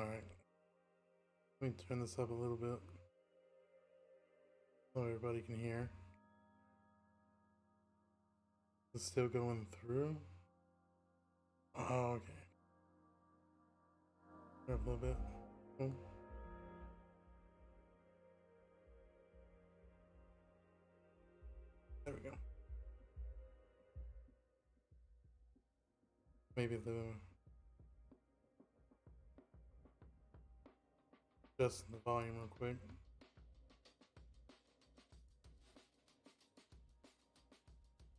Alright, let me turn this up a little bit so everybody can hear. It's still going through. Oh, okay. Turn up a little bit. Cool. There we go. Maybe adjust the volume real quick.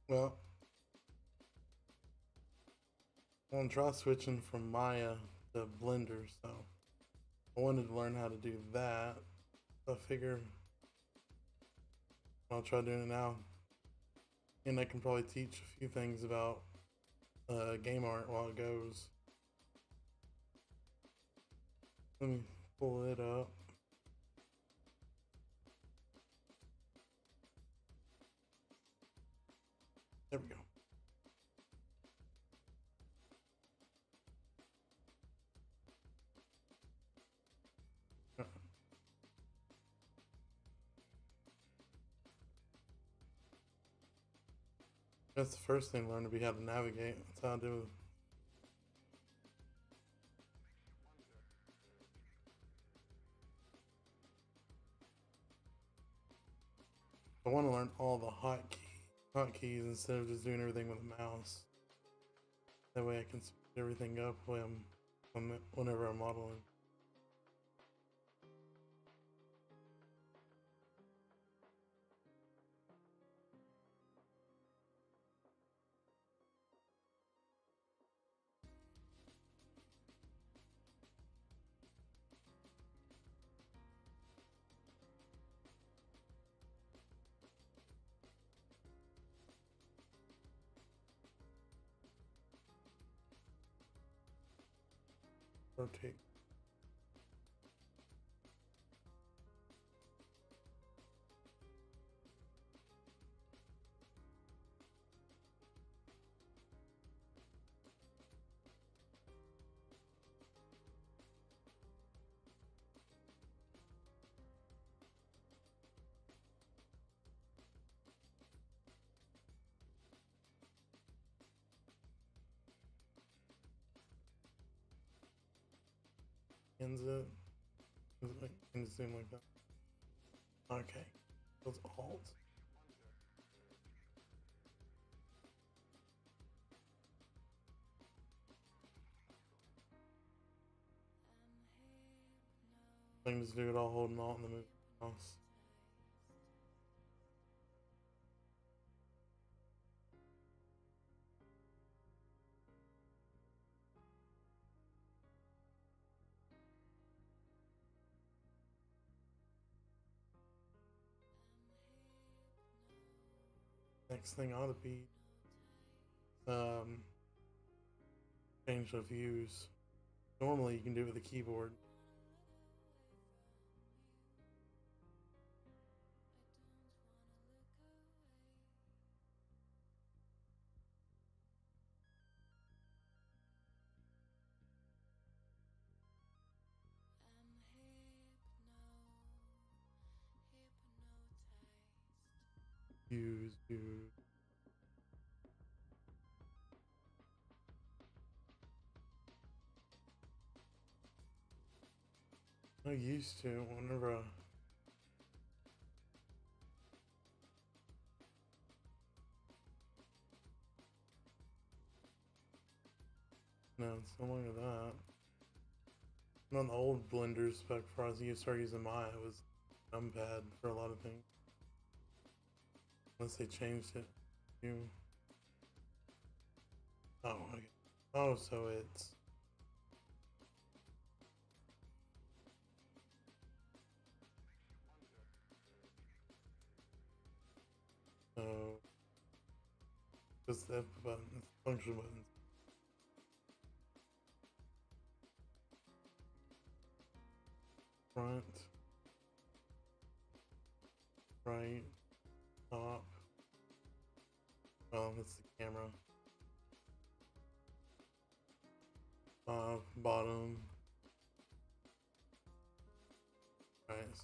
Well, I'm gonna try switching from Maya to Blender, so I wanted to learn how to do that. So I figure I'll try doing it now, and I can probably teach a few things about game art while it goes. Let me pull it up. There we go. That's the first thing to learn, to be how to navigate. That's how I do it. I want to learn all the hotkeys instead of just doing everything with a mouse. That way I can speed everything up whenever I'm modeling. Rotate. Ends it. Can zoom like that. Okay. Those alt. I can just do it all holding alt and then move the mouse. Next thing ought to be change the views. Normally you can do it with the keyboard. Views. I used to whenever no, it's no longer that. And on the old blenders back before I started using Maya, it was numpad for a lot of things. Unless they changed it. Oh, okay. Oh, so it's so just the F button, it's function buttons. Front, right, top. Oh, that's the camera. Bottom, Alright, so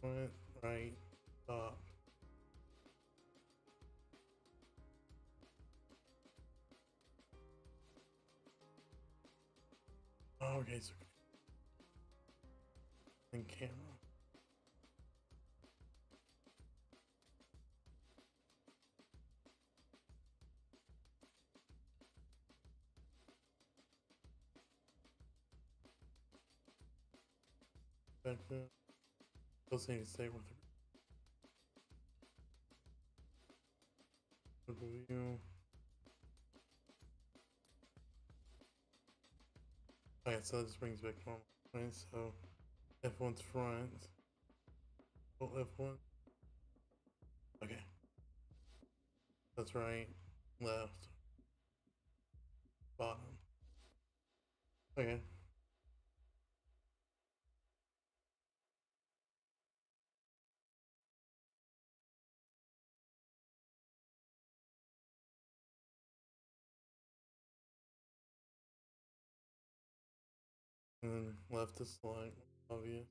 front, right, top. Oh, okay, so and camera. Back then, still need to stay with the view. Okay, so that just brings back normal. Right, so F1's front. Oh, F1. Okay. That's right. Left. Bottom. Okay. And then left is like obvious.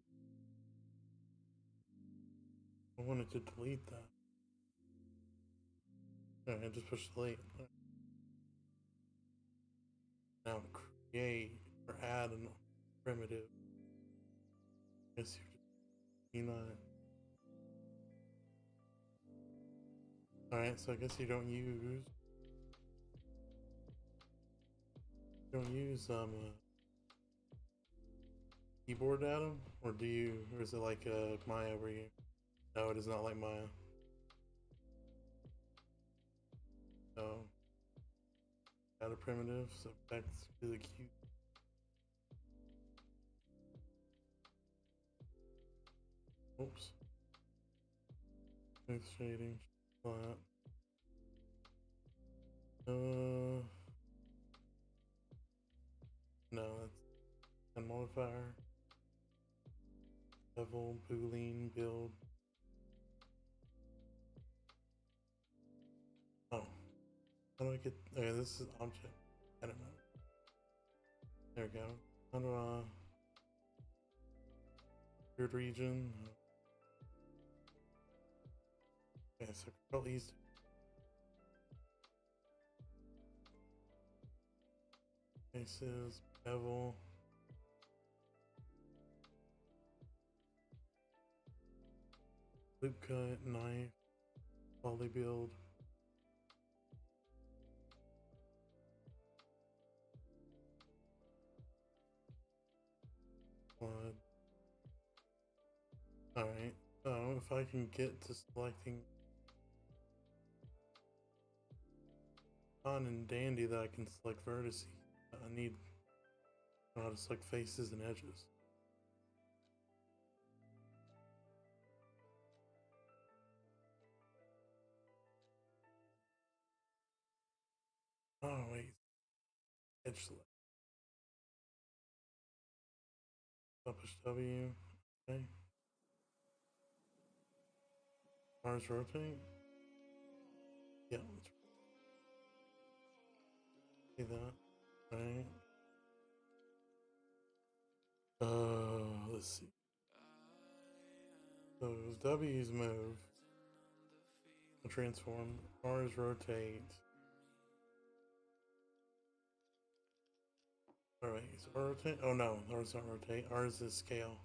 I wanted to delete that. Okay, just push delete. Now create or add a primitive. I guess you just Alright, so I guess you don't use keyboard data, or do you, or is it like Maya where you? No, it is not like Maya. So add a primitive, so back to the cube. Oops. Smooth shading, flat. No, that's a modifier. Level, boolean, build. Oh, how do I get? Okay, this is object. I don't know. There we go. How do I? Weird region. Okay, so Control East. Faces, bevel. Loop cut, knife, poly build. Blood. Alright, so if I can get to selecting fun and dandy that I can select vertices, I need to know how to select faces and edges. Oh wait, edge select. I'll push W. Okay. R's rotate. Yeah, let's see that. Right. Let's see. So W's move. Transform. R's rotate. Alright, so R rotate. Oh no, R's not rotate. R's is scale.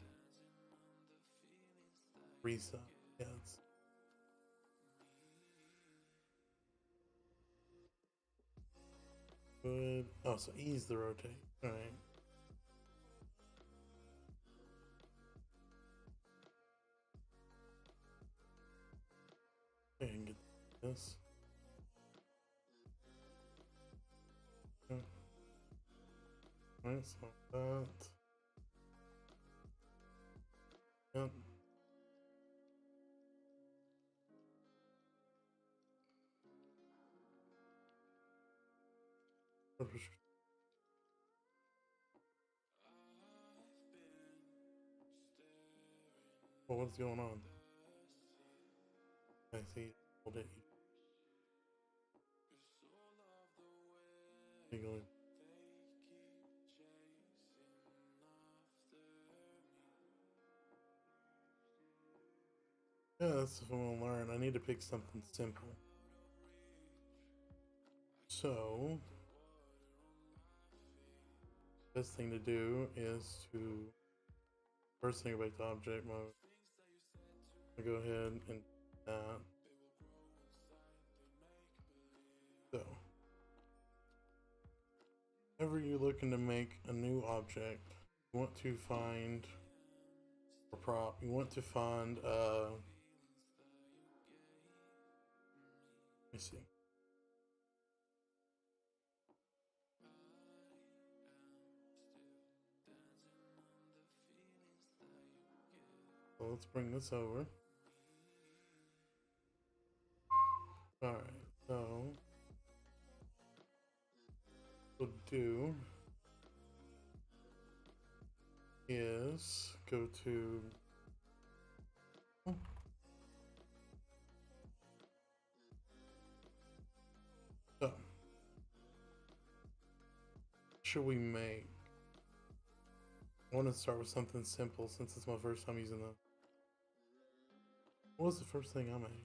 Reset. Yeah, it's good. Oh, so E's the rotate. Alright. I can get this. Okay. Alright, so that. Yep. Well, what's going on? I see. Hold it. Legally. Yeah, that's what I want to learn. I need to pick something simple. So, best thing to do is to first thing, go back to object mode. I go ahead and do that. So, whenever you're looking to make a new object, you want to find a prop. You want to find let me see. So let's bring this over. Alright, so what we'll do is go to so should we make, I want to start with something simple since it's my first time using them. What was the first thing I made?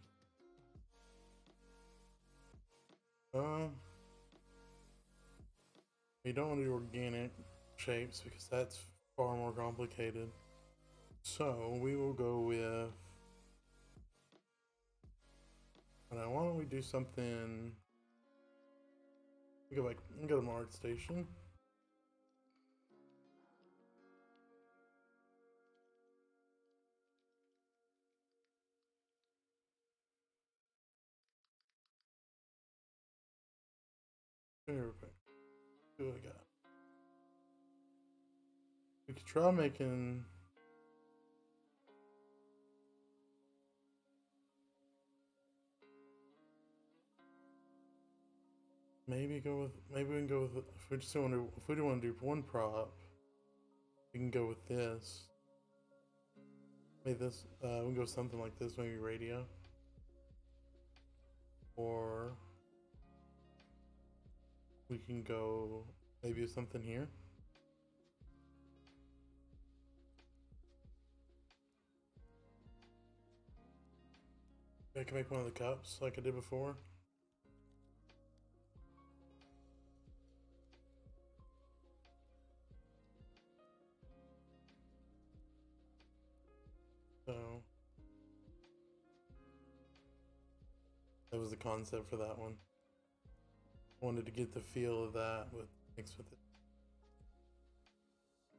We don't want to do organic shapes because that's far more complicated. So we will go with, why don't we do something, we go to my art station. Here we go. What do I got? We could try making, maybe we can go with, if we just want to, if we don't want to do one prop, we can go with this. Maybe this, we can go something like this, maybe radio. Or we can go maybe something here. I can make one of the cups like I did before. So that was the concept for that one. I wanted to get the feel of that with mixed with it.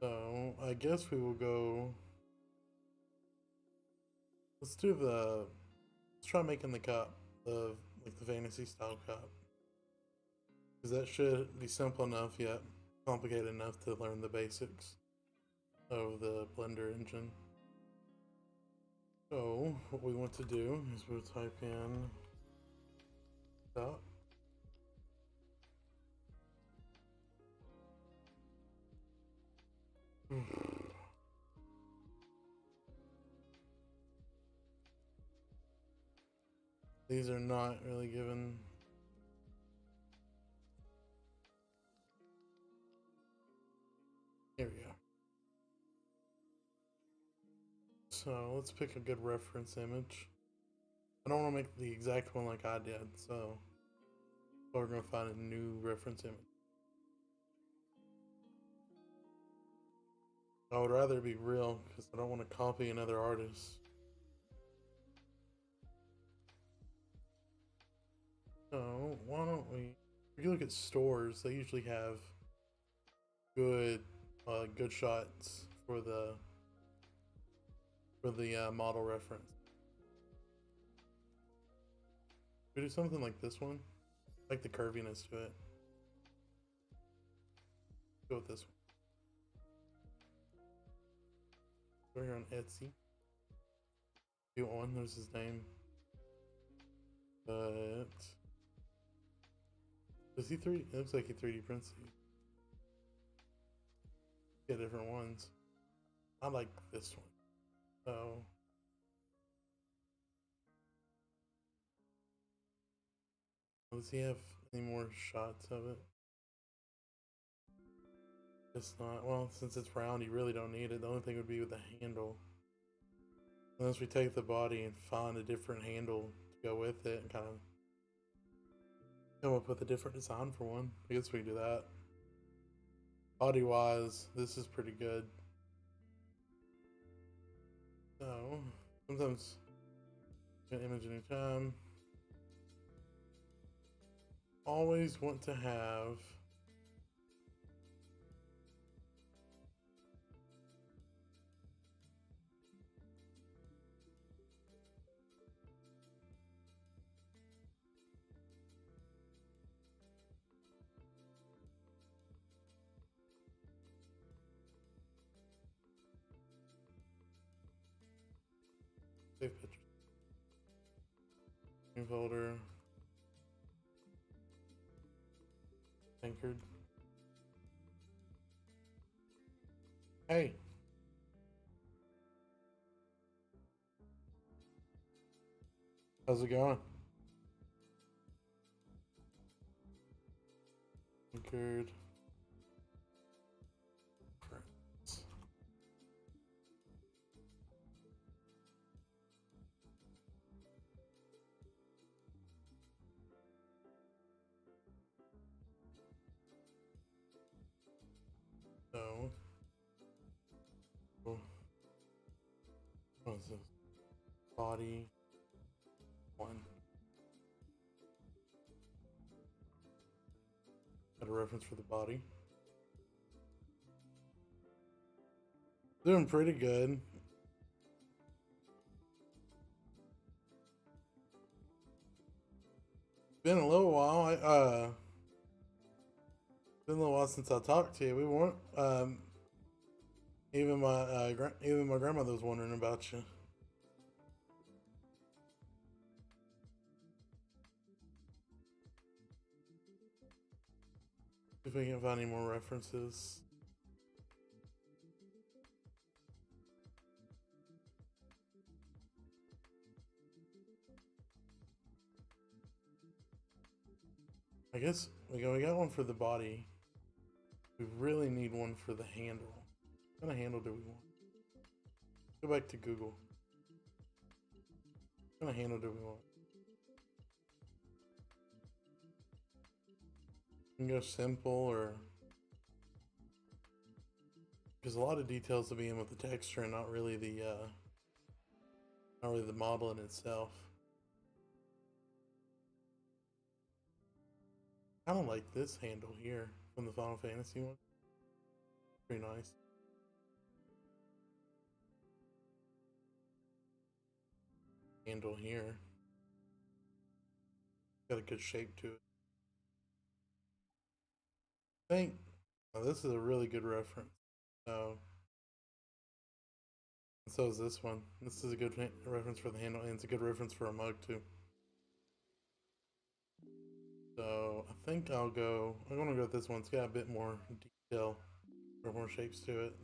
So I guess we will go. Let's try making the cup of like the fantasy style cup. Because that should be simple enough yet complicated enough to learn the basics of the Blender engine. So what we want to do is we'll type in cup. These are not really given. Here we go. So let's pick a good reference image. I don't want to make the exact one like I did, so we're going to find a new reference image. I would rather be real because I don't want to copy another artist. So why don't we? If you look at stores, they usually have good, good shots for the model reference. We do something like this one, like the curviness to it. Go with this one. We're here on Etsy. Do one. There's his name, but does he 3D? It looks like he 3D prints these. Yeah, different ones. I like this one. So does he have any more shots of it? It's not. Well, since it's round, you really don't need it. The only thing would be with the handle. Unless we take the body and find a different handle to go with it and kind of come up with a different design for one. I guess we can do that. Body wise, this is pretty good. So sometimes an image anytime. Always want to have save pictures. New folder. Tankard. Hey. How's it going? Tankard. So, what is this? Body 1. Got a reference for the body. Doing pretty good. Been a little while. Been a little while since I talked to you. We weren't. Even my grandmother was wondering about you. If we can find any more references. I guess we got one for the body. We really need one for the handle. What kind of handle do we want? Go back to Google. What kind of handle do we want? We can go simple or because a lot of details will be in with the texture and not really the model in itself. I don't like this handle here from the Final Fantasy one. Pretty nice. Handle here. Got a good shape to it. I think this is a really good reference. So is this one. This is a good reference for the handle, and it's a good reference for a mug too. So I think I'm gonna go with this one. It's got a bit more detail or more shapes to it.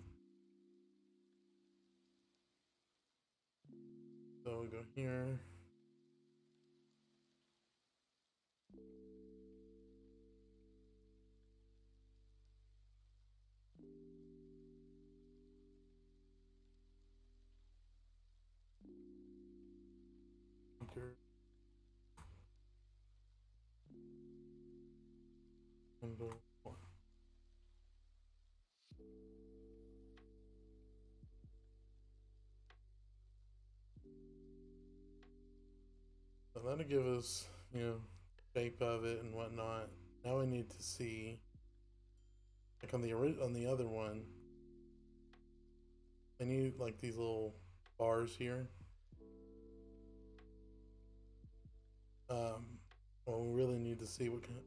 So we'll go here. Handle 1. So that'll give us, shape of it and whatnot. Now we need to see, like on the other one, I need like these little bars here. Well, we really need to see what kind of,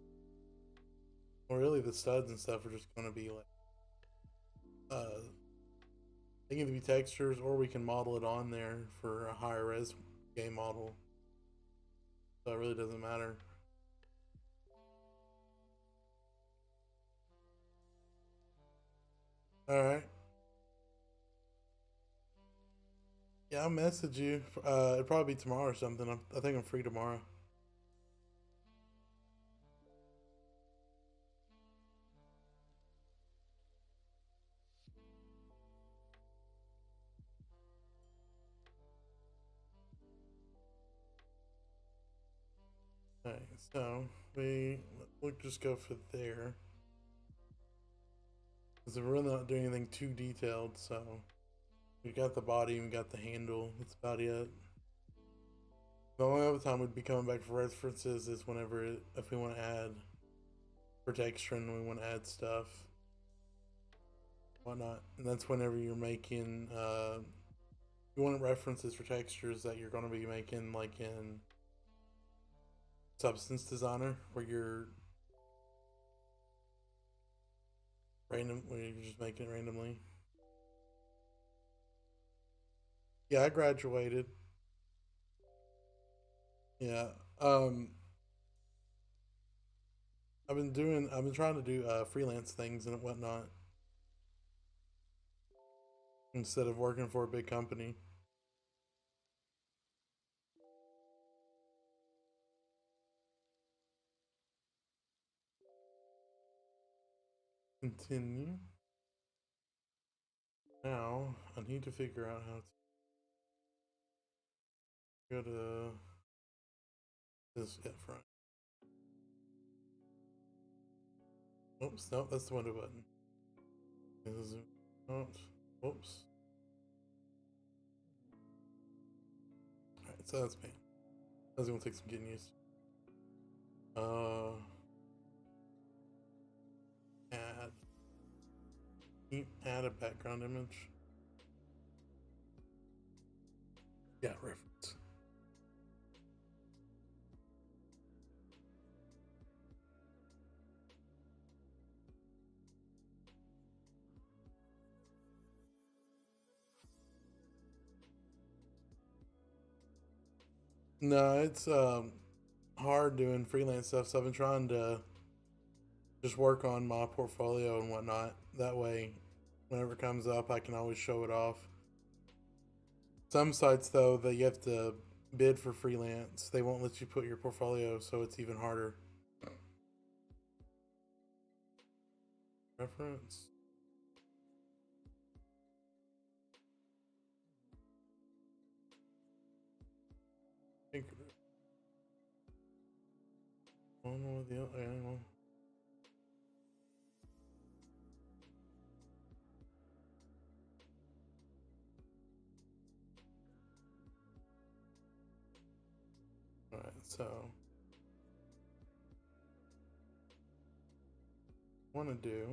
well, really the studs and stuff are just going to be like, they can either be textures or we can model it on there for a higher res game model. So it really doesn't matter. All right. Yeah, I'll message you. It'll probably be tomorrow or something. I think I'm free tomorrow. Okay, so we'll just go for there. Because we're really not doing anything too detailed, so we got the body, we got the handle, that's about it. The only other time we'd be coming back for references is whenever, if we want to add for texture and we want to add stuff, whatnot. And that's whenever you're making, you want references for textures that you're going to be making, like in Substance Designer, where you're just making it randomly. Yeah, I graduated. Yeah. I've been trying to do freelance things and whatnot instead of working for a big company. Continue. Now I need to figure out how to go to this front. Oops, no, that's the window button. Zoom out. Oops. Alright, so that's pain. That's gonna take some getting used to. Add. Add a background image. Yeah, reference. No, it's hard doing freelance stuff, so I've been trying to just work on my portfolio and whatnot. That way, whenever it comes up, I can always show it off. Some sites, though, that you have to bid for freelance, they won't let you put your portfolio, so it's even harder. Reference. One with the other animal. Alright, so want to do.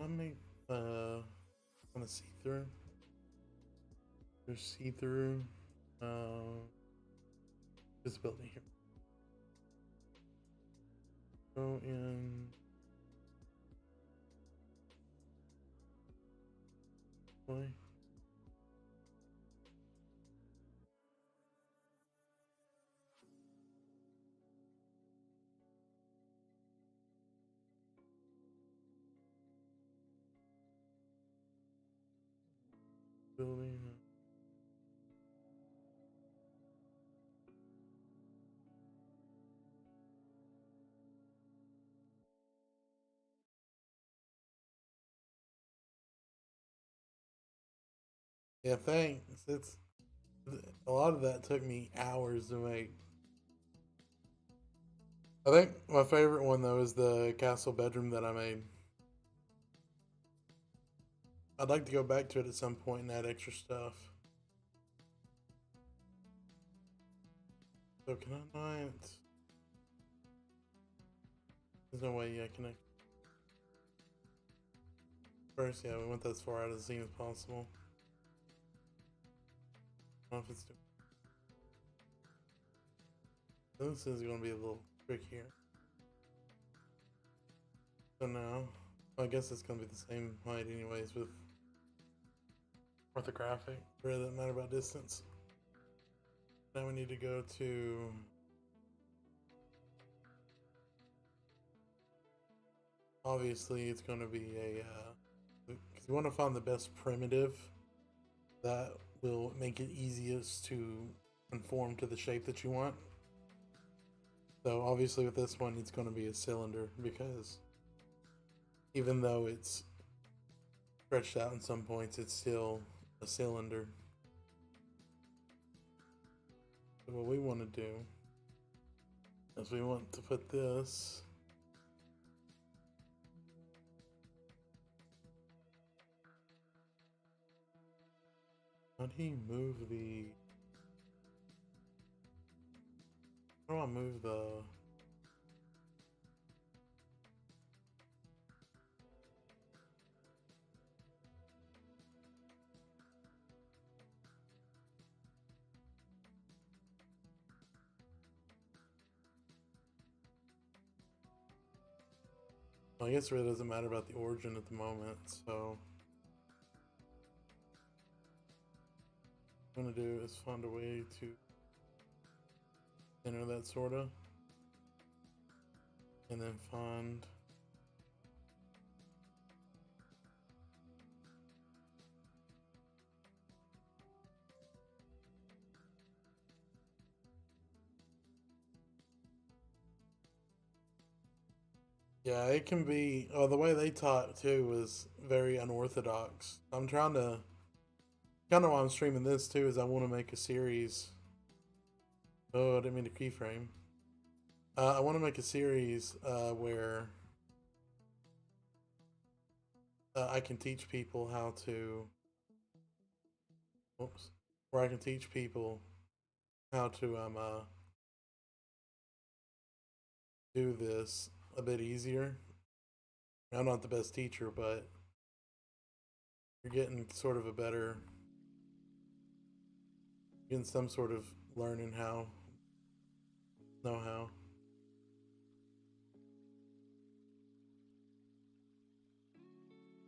I make want to see through. There's see through. This building here. Go in. Boy. Building. Yeah, thanks. It's a lot of that took me hours to make. I think my favorite one though is the castle bedroom that I made. I'd like to go back to it at some point and add extra stuff. So can I not? There's no way I can. First, yeah, we went as far out of the scene as possible. I don't know if it's. This is going to be a little trick here. So now, I guess it's going to be the same height anyways with orthographic. It really doesn't matter about distance. Now we need to go to obviously it's going to be a because you want to find the best primitive that will make it easiest to conform to the shape that you want. So obviously with this one it's going to be a cylinder because even though it's stretched out in some points, it's still a cylinder. So what we want to do as we want to put this. How do you move the... How do I move the... Well, I guess it really doesn't matter about the origin at the moment, so... What I'm gonna do is find a way to enter that sorta, and then find yeah, it can be. Oh, the way they taught too was very unorthodox. I'm trying to kind of why I'm streaming this too is I want to make a series. Oh, I didn't mean to keyframe. I want to make a series where I can teach people how to. Whoops. Where I can teach people how to do this a bit easier. I'm not the best teacher, but you're getting sort of a better, getting some sort of learning how, know how.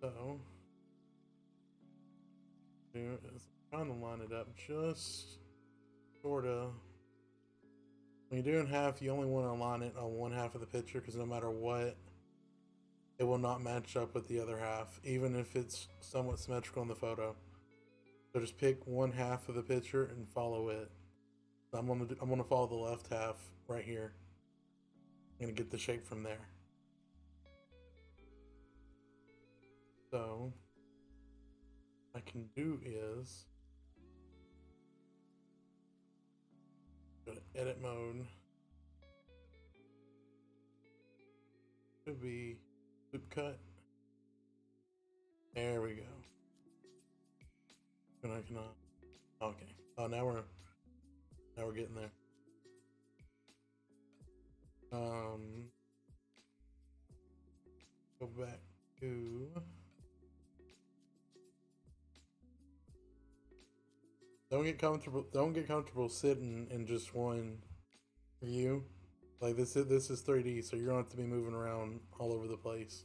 So, I'm trying to line it up just sort of. When you're doing half, you only want to align it on one half of the picture because no matter what, it will not match up with the other half, even if it's somewhat symmetrical in the photo. So just pick one half of the picture and follow it. So I'm gonna follow the left half right here. I'm gonna get the shape from there. So what I can do is go to edit mode. Should be loop cut. There we go. And I cannot. Okay. Oh, now we're getting there. Go back to. Don't get comfortable sitting in just one view. Like this is 3D, so you're gonna have to be moving around all over the place.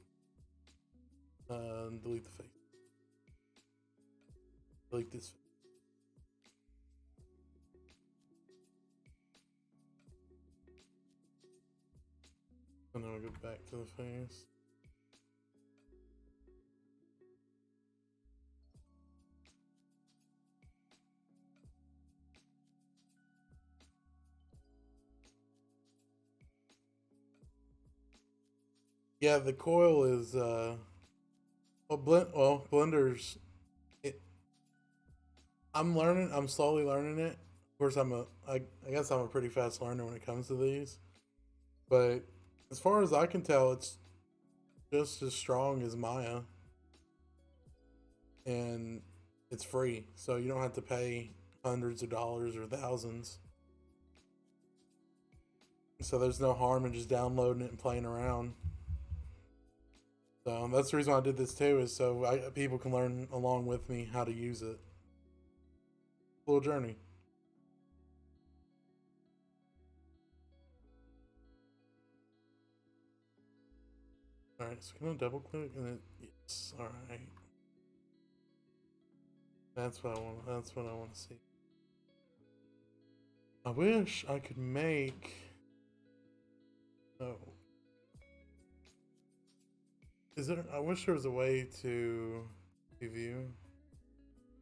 Delete the face. Delete this. And then we go back to the face. Yeah, the coil is Blender's. I'm slowly learning it. Of course, I guess I'm a pretty fast learner when it comes to these. But as far as I can tell, it's just as strong as Maya, and it's free, so you don't have to pay hundreds of dollars or thousands. So there's no harm in just downloading it and playing around. So that's the reason why I did this too, is so people can learn along with me how to use it. Little journey. All right, so can I double click and yes, all right. That's what I want. That's what I want to see. I wish I could make. Oh. Is there? I wish there was a way to view.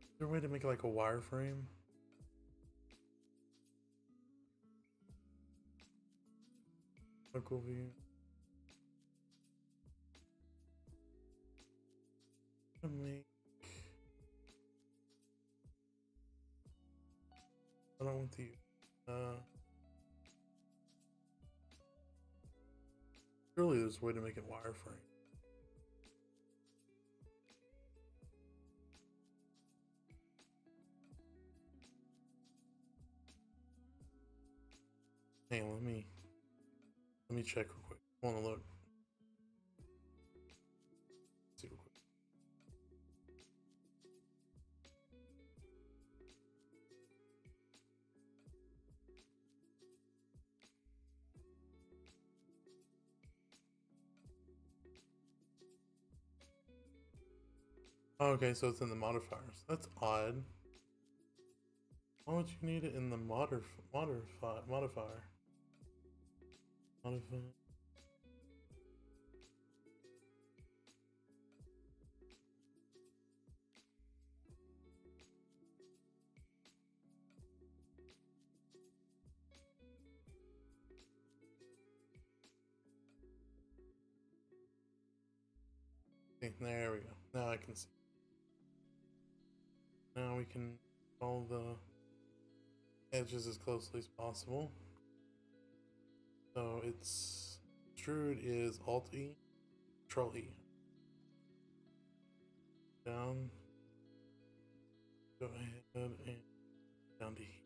Is there a way to make like a wireframe? Local view. Make. I don't want to. Surely there's a way to make it wireframe. Hey, let me check real quick. I want to look. See real quick. Okay, so it's in the modifiers. That's odd. Why would you need it in the modifier? Modify. Okay, there we go. Now I can see. Now we can follow the edges as closely as possible. So it's extrude is Alt E, Control E. Down. Go ahead and down to here.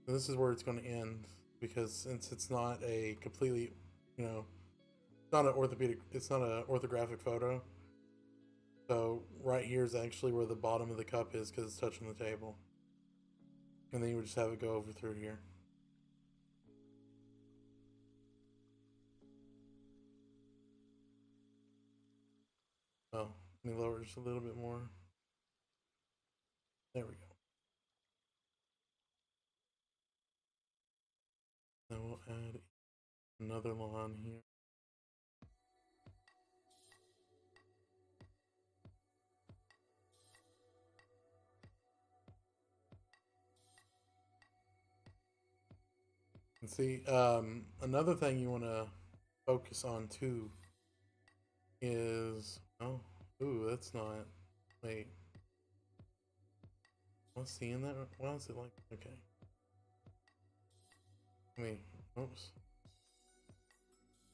So this is where it's going to end, because since it's not a completely, it's not an orthographic photo. So right here is actually where the bottom of the cup is, because it's touching the table. And then you would just have it go over through here. Oh, let me lower just a little bit more. There we go. Then we'll add another line here. And see, another thing you want to focus on too is, that's not, wait. Am I seeing that? Why is it like, okay. Oops.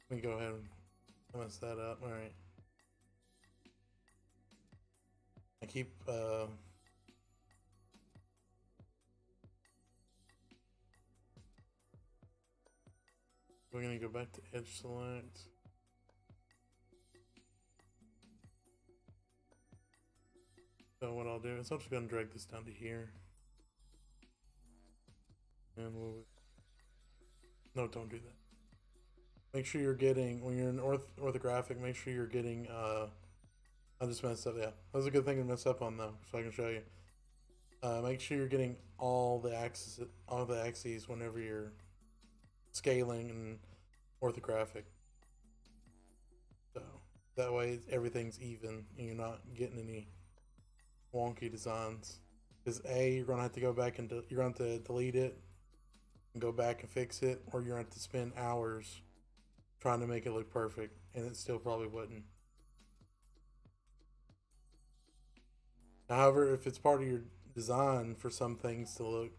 Let me go ahead and mess that up. All right. I keep, we're gonna go back to edge select. So what I'll do is I'm just gonna drag this down to here. And no, don't do that. Make sure you're getting, when you're in orthographic, make sure you're getting, I just messed up, yeah. That was a good thing to mess up on though, so I can show you. Make sure you're getting all the axes whenever you're scaling and orthographic. So that way everything's even and you're not getting any wonky designs. Because you're gonna have to go back and you're going to delete it and go back and fix it, or you're going to have to spend hours trying to make it look perfect, and it still probably wouldn't. However, if it's part of your design for some things to look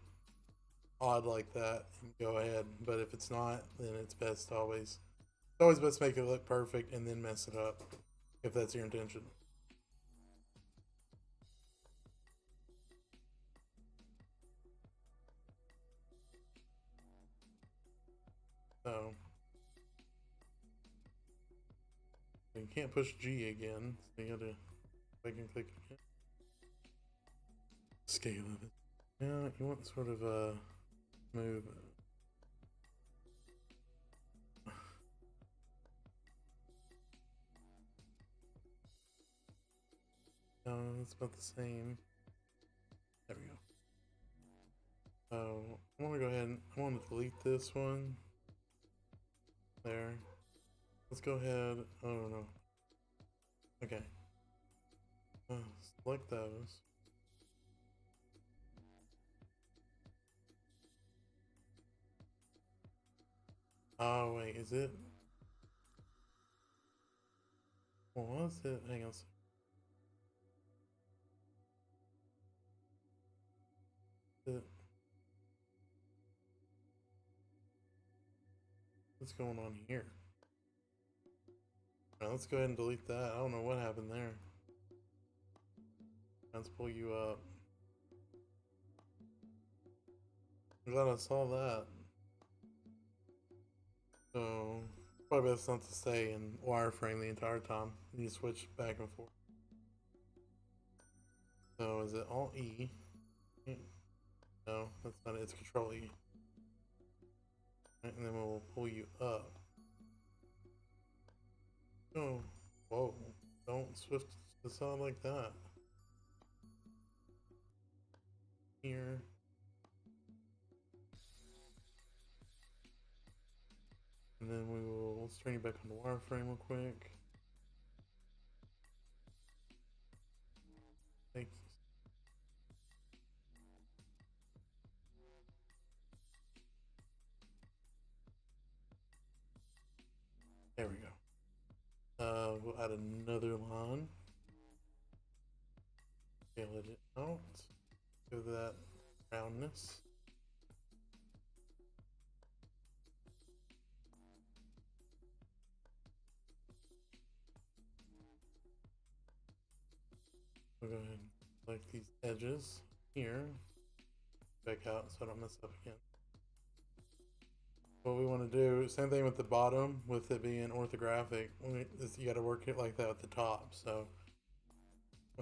odd like that, go ahead. But if it's not, then it's best always. It's always best to make it look perfect and then mess it up, if that's your intention. So you can't push G again, so you gotta click and click again. Scale of it. Yeah, you want sort of a smooth. No, it's about the same. There we go. So I want to go ahead and I want to delete this one. There. Let's go ahead. Oh no. Okay. Select those. Oh wait, is it? Well, what was it? Hang on. What's going on here? Now let's go ahead and delete that. I don't know what happened there. Let's pull you up. I'm glad I saw that. So, probably best not to stay in wireframe the entire time. You switch back and forth. So, is it Alt E? No, that's not it. It's Control E. Right, and then we'll pull you up. Oh, whoa. Don't switch the sound like that. Here. And then let's turn you back on the wireframe real quick. Thank you. There we go. We'll add another line. Scale it out. Give that roundness. We'll go ahead and select these edges here. Back out so I don't mess up again. What we want to do, same thing with the bottom, with it being orthographic. You got to work it like that at the top. So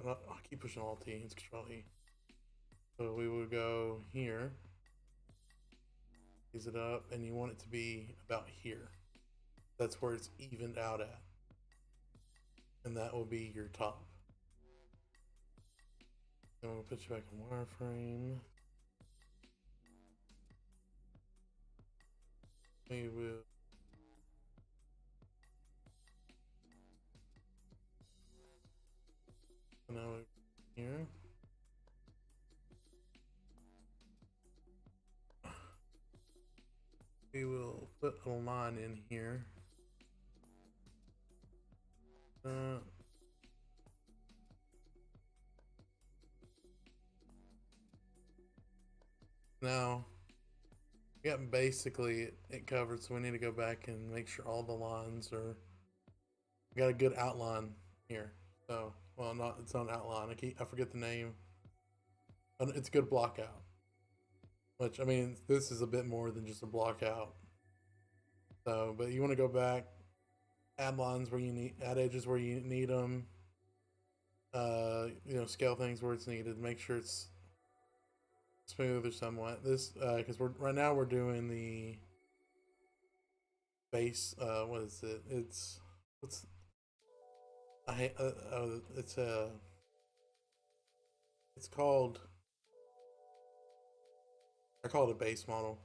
I'll keep pushing Alt T. It's Control E. So we will go here, ease it up, and you want it to be about here. That's where it's evened out at, and that will be your top. Then we'll put you back in wireframe. We will now here. We will put a line in here. Now we got basically it covered, so we need to go back and make sure all the lines are. We got a good outline here. So, well, it's not an outline. I forget the name. It's a good block out. Which, I mean, this is a bit more than just a block out. So, but you want to go back, add lines where you need, add edges where you need them. You know, scale things where it's needed. Make sure it's smooth or somewhat. This, because right now we're doing the base. What is it? It's called. I call it a base model.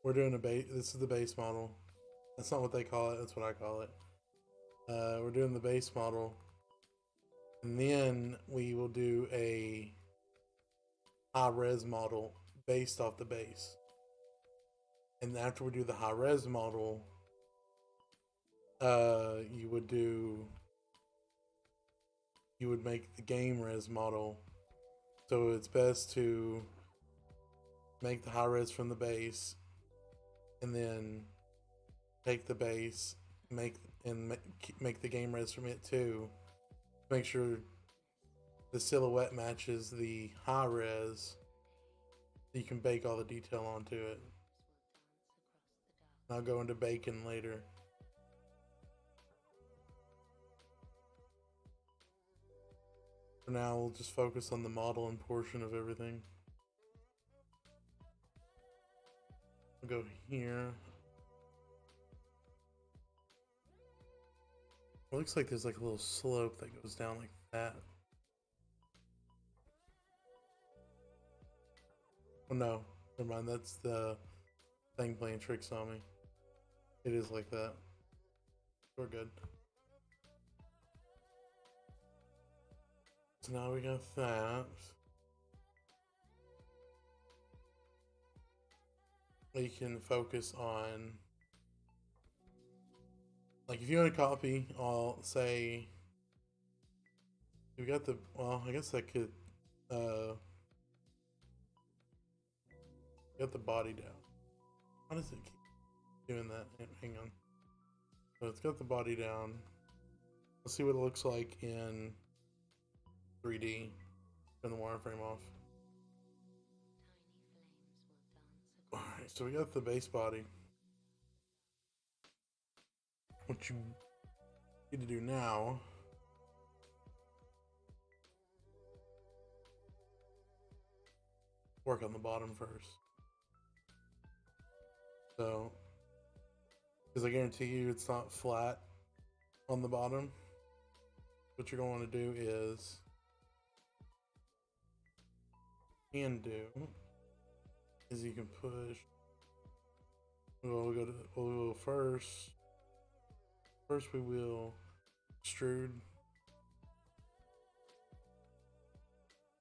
We're doing a base. This is the base model. That's not what they call it. That's what I call it. We're doing the base model, and then we will do a high res model based off the base. And after we do the high res model, you would make the game res model. So it's best to make the high res from the base, and then take the base, make the game res from it too. Make sure the silhouette matches the high res. You can bake all the detail onto it. I'll go into baking later. For now, we'll just focus on the modeling portion of everything. We'll go here. It looks like there's like a little slope that goes down like that. Oh no, never mind, that's the thing playing tricks on me. It is like that. We're good. So now we got that. We can focus on, like, if you want to copy, I'll say we got the, well, I guess I could get the body down. How does it keep? doing that. Hang on. So it's got the body down. Let's see what it looks like in 3D. Turn the wireframe off. Alright, so we got the base body. What you need to do now work on the bottom first. So, because I guarantee you it's not flat on the bottom. What you're going to want to do is you can push. We'll go first. First we will extrude.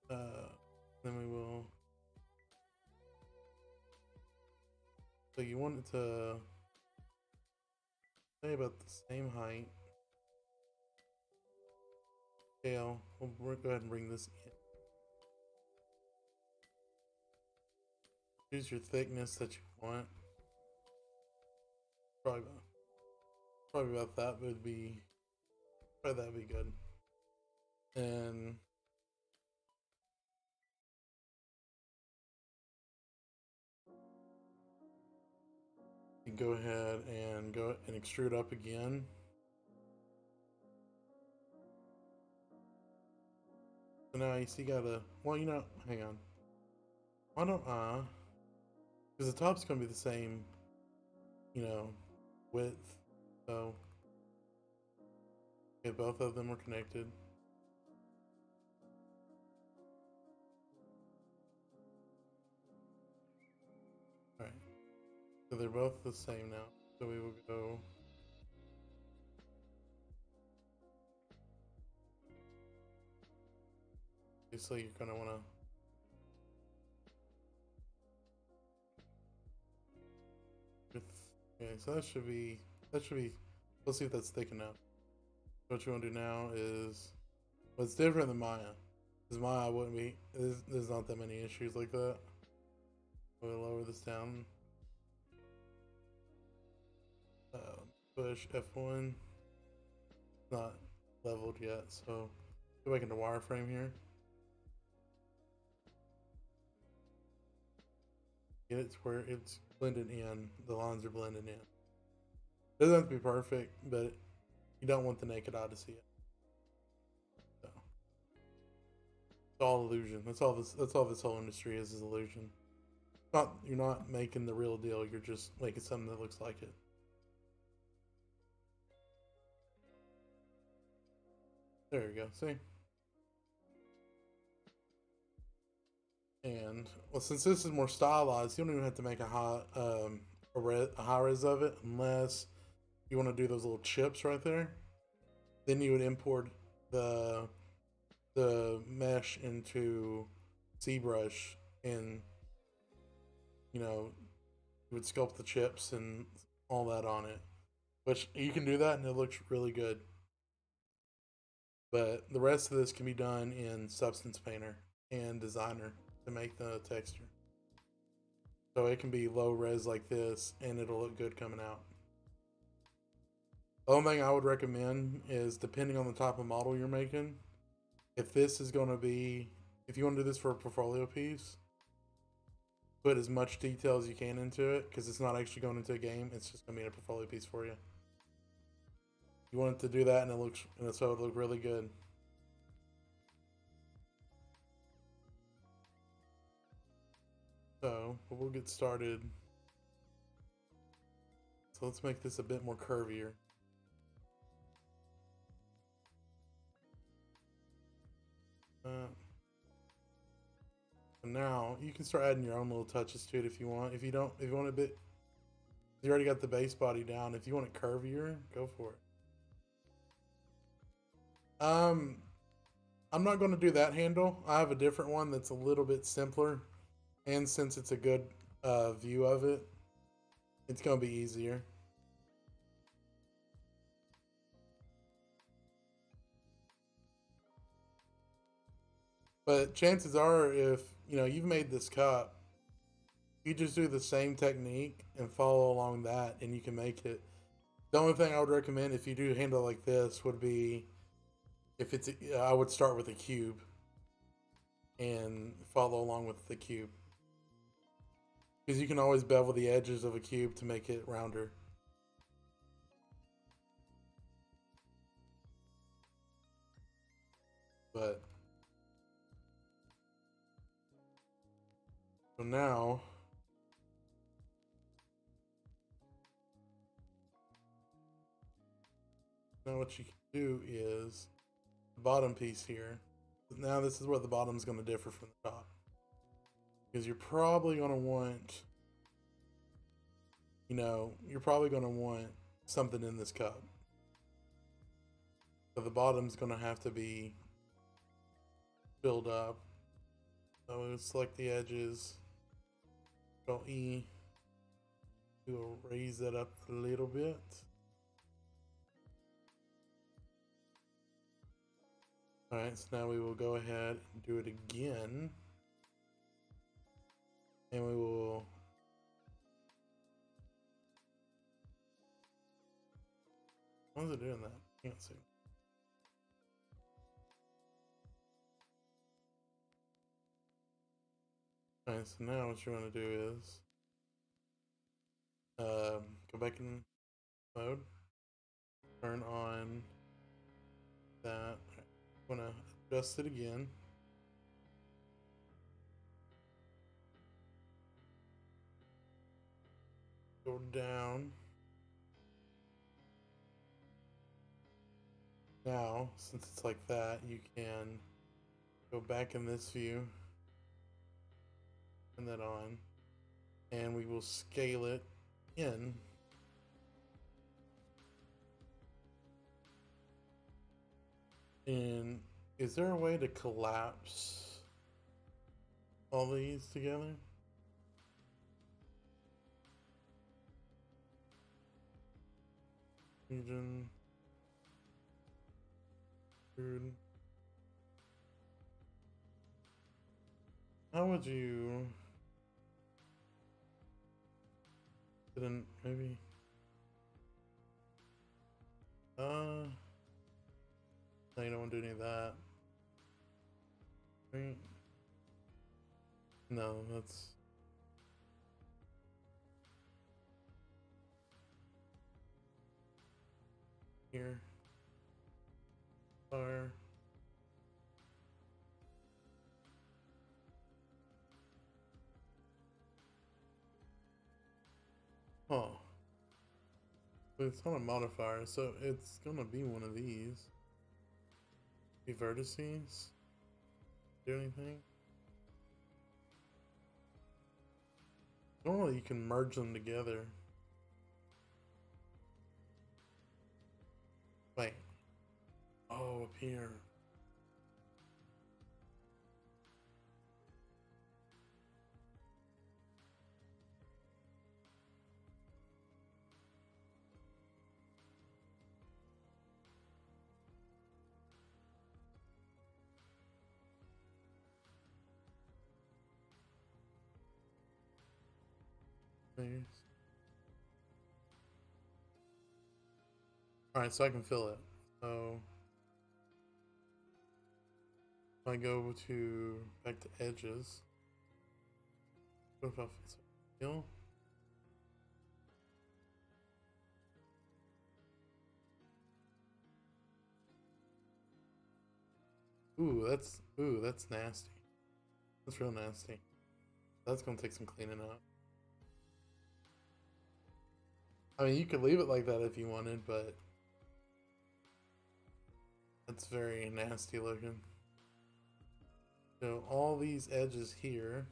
Then we will. So you want it to stay about the same height. Scale. We'll go ahead and bring this in. Choose your thickness that you want. Probably about that would be. Probably that'd be good. And you can go ahead and extrude up again. So now you see, gotta. Well, you know, hang on. Why don't because the top's gonna be the same, you know, width. So okay, both of them are connected. All right, so they're both the same now. So we will go. Obviously, you're gonna wanna. Okay, so that should be. Let's see if that's thick enough. What you want to do now is, what's different than Maya, because Maya wouldn't be. There's not that many issues like that. We'll lower this down. Push F1. It's not leveled yet, so go back into wireframe here. Get it to where it's blended in. The lines are blended in. It doesn't have to be perfect, but you don't want the naked eye to see it. So it's all illusion. That's all this whole industry is illusion. You're not making the real deal, you're just making something that looks like it. There you go, see? And well, since this is more stylized, you don't even have to make a high res of it unless you want to do those little chips right there. Then you would import the mesh into ZBrush, and you know, you would sculpt the chips and all that on it. Which you can do that and it looks really good. But the rest of this can be done in Substance Painter and Designer to make the texture. So it can be low res like this and it'll look good coming out. The only thing I would recommend is, depending on the type of model you're making, if you want to do this for a portfolio piece, put as much detail as you can into it, because it's not actually going into a game, it's just going to be a portfolio piece for you. You want it to do that, and so it'll look really good. So we'll get started. So let's make this a bit more curvier. So now you can start adding your own little touches to it if you want. If you want a bit, you already got the base body down. If you want it curvier, go for it. I'm not going to do that handle. I have a different one that's a little bit simpler, and since it's a good view of it, it's going to be easier. But chances are, if you know you've made this cup, You just do the same technique and follow along that, and you can make it. The only thing I would recommend if you do handle like this would be if it's I would start with a cube and follow along with the cube, because you can always bevel the edges of a cube to make it rounder. But so now what you can do is the bottom piece here. Now this is where the bottom is going to differ from the top, because you're probably going to want, you're probably going to want something in this cup. So the bottom's going to have to be filled up. So we'll select the edges, Control E, we'll raise that up a little bit. Alright, so now we will go ahead and do it again. And we will why is it doing that? I can't see. Alright, so now what you want to do is go back in mode, turn on that. I'm gonna adjust it again. Go down. Now, since it's like that, you can go back in this view, turn that on, and we will scale it in. And is there a way to collapse all these together? Region. Food. How would you didn't maybe no, you don't want to do any of that, right? No, that's here. Fire. Oh, but it's not a modifier, so it's gonna be one of these. The vertices. Do anything? Normally you can merge them together. Wait. Oh, up here. Alright, so I can fill it. So if I go to back to edges, what if I fill? Ooh, that's nasty. That's real nasty. That's gonna take some cleaning up. I mean, you could leave it like that if you wanted, but that's very nasty looking. So all these edges here,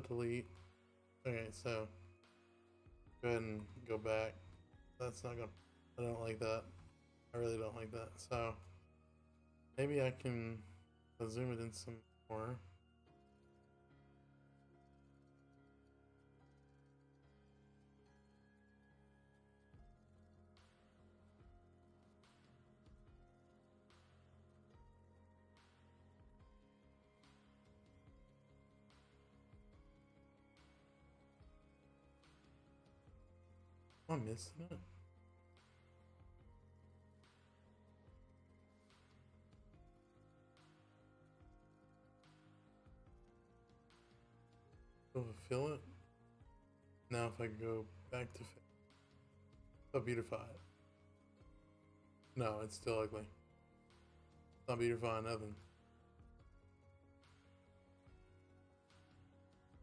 delete. Okay, so go ahead and go back. That's not gonna, I don't like that. I really don't like that. So maybe I can zoom it in some more. Am I missing it? Go fill it. Now if I go back to beautify it. No, it's still ugly. It's not beautifying nothing.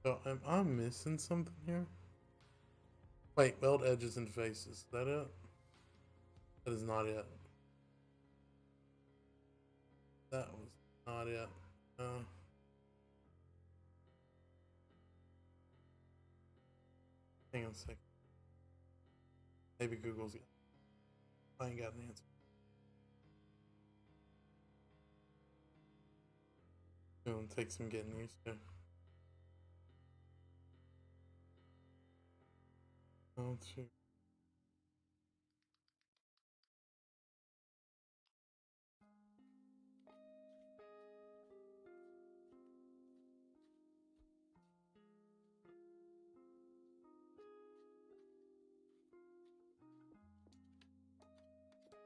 So am I missing something here? Wait, weld edges and faces. Is that it? That is not it. That was not it. Hang on a second. Maybe Google's got. I ain't got an answer. It'll take some getting used to. Oh, shoot.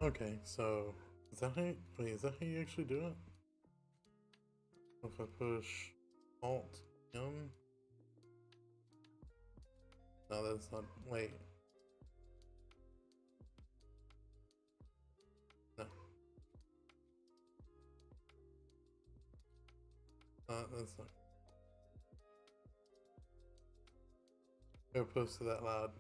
Okay, so is that how you, wait, is that how you actually do it? If I push Alt M? No, that's not. Wait. No. That's not. Go post to that loud.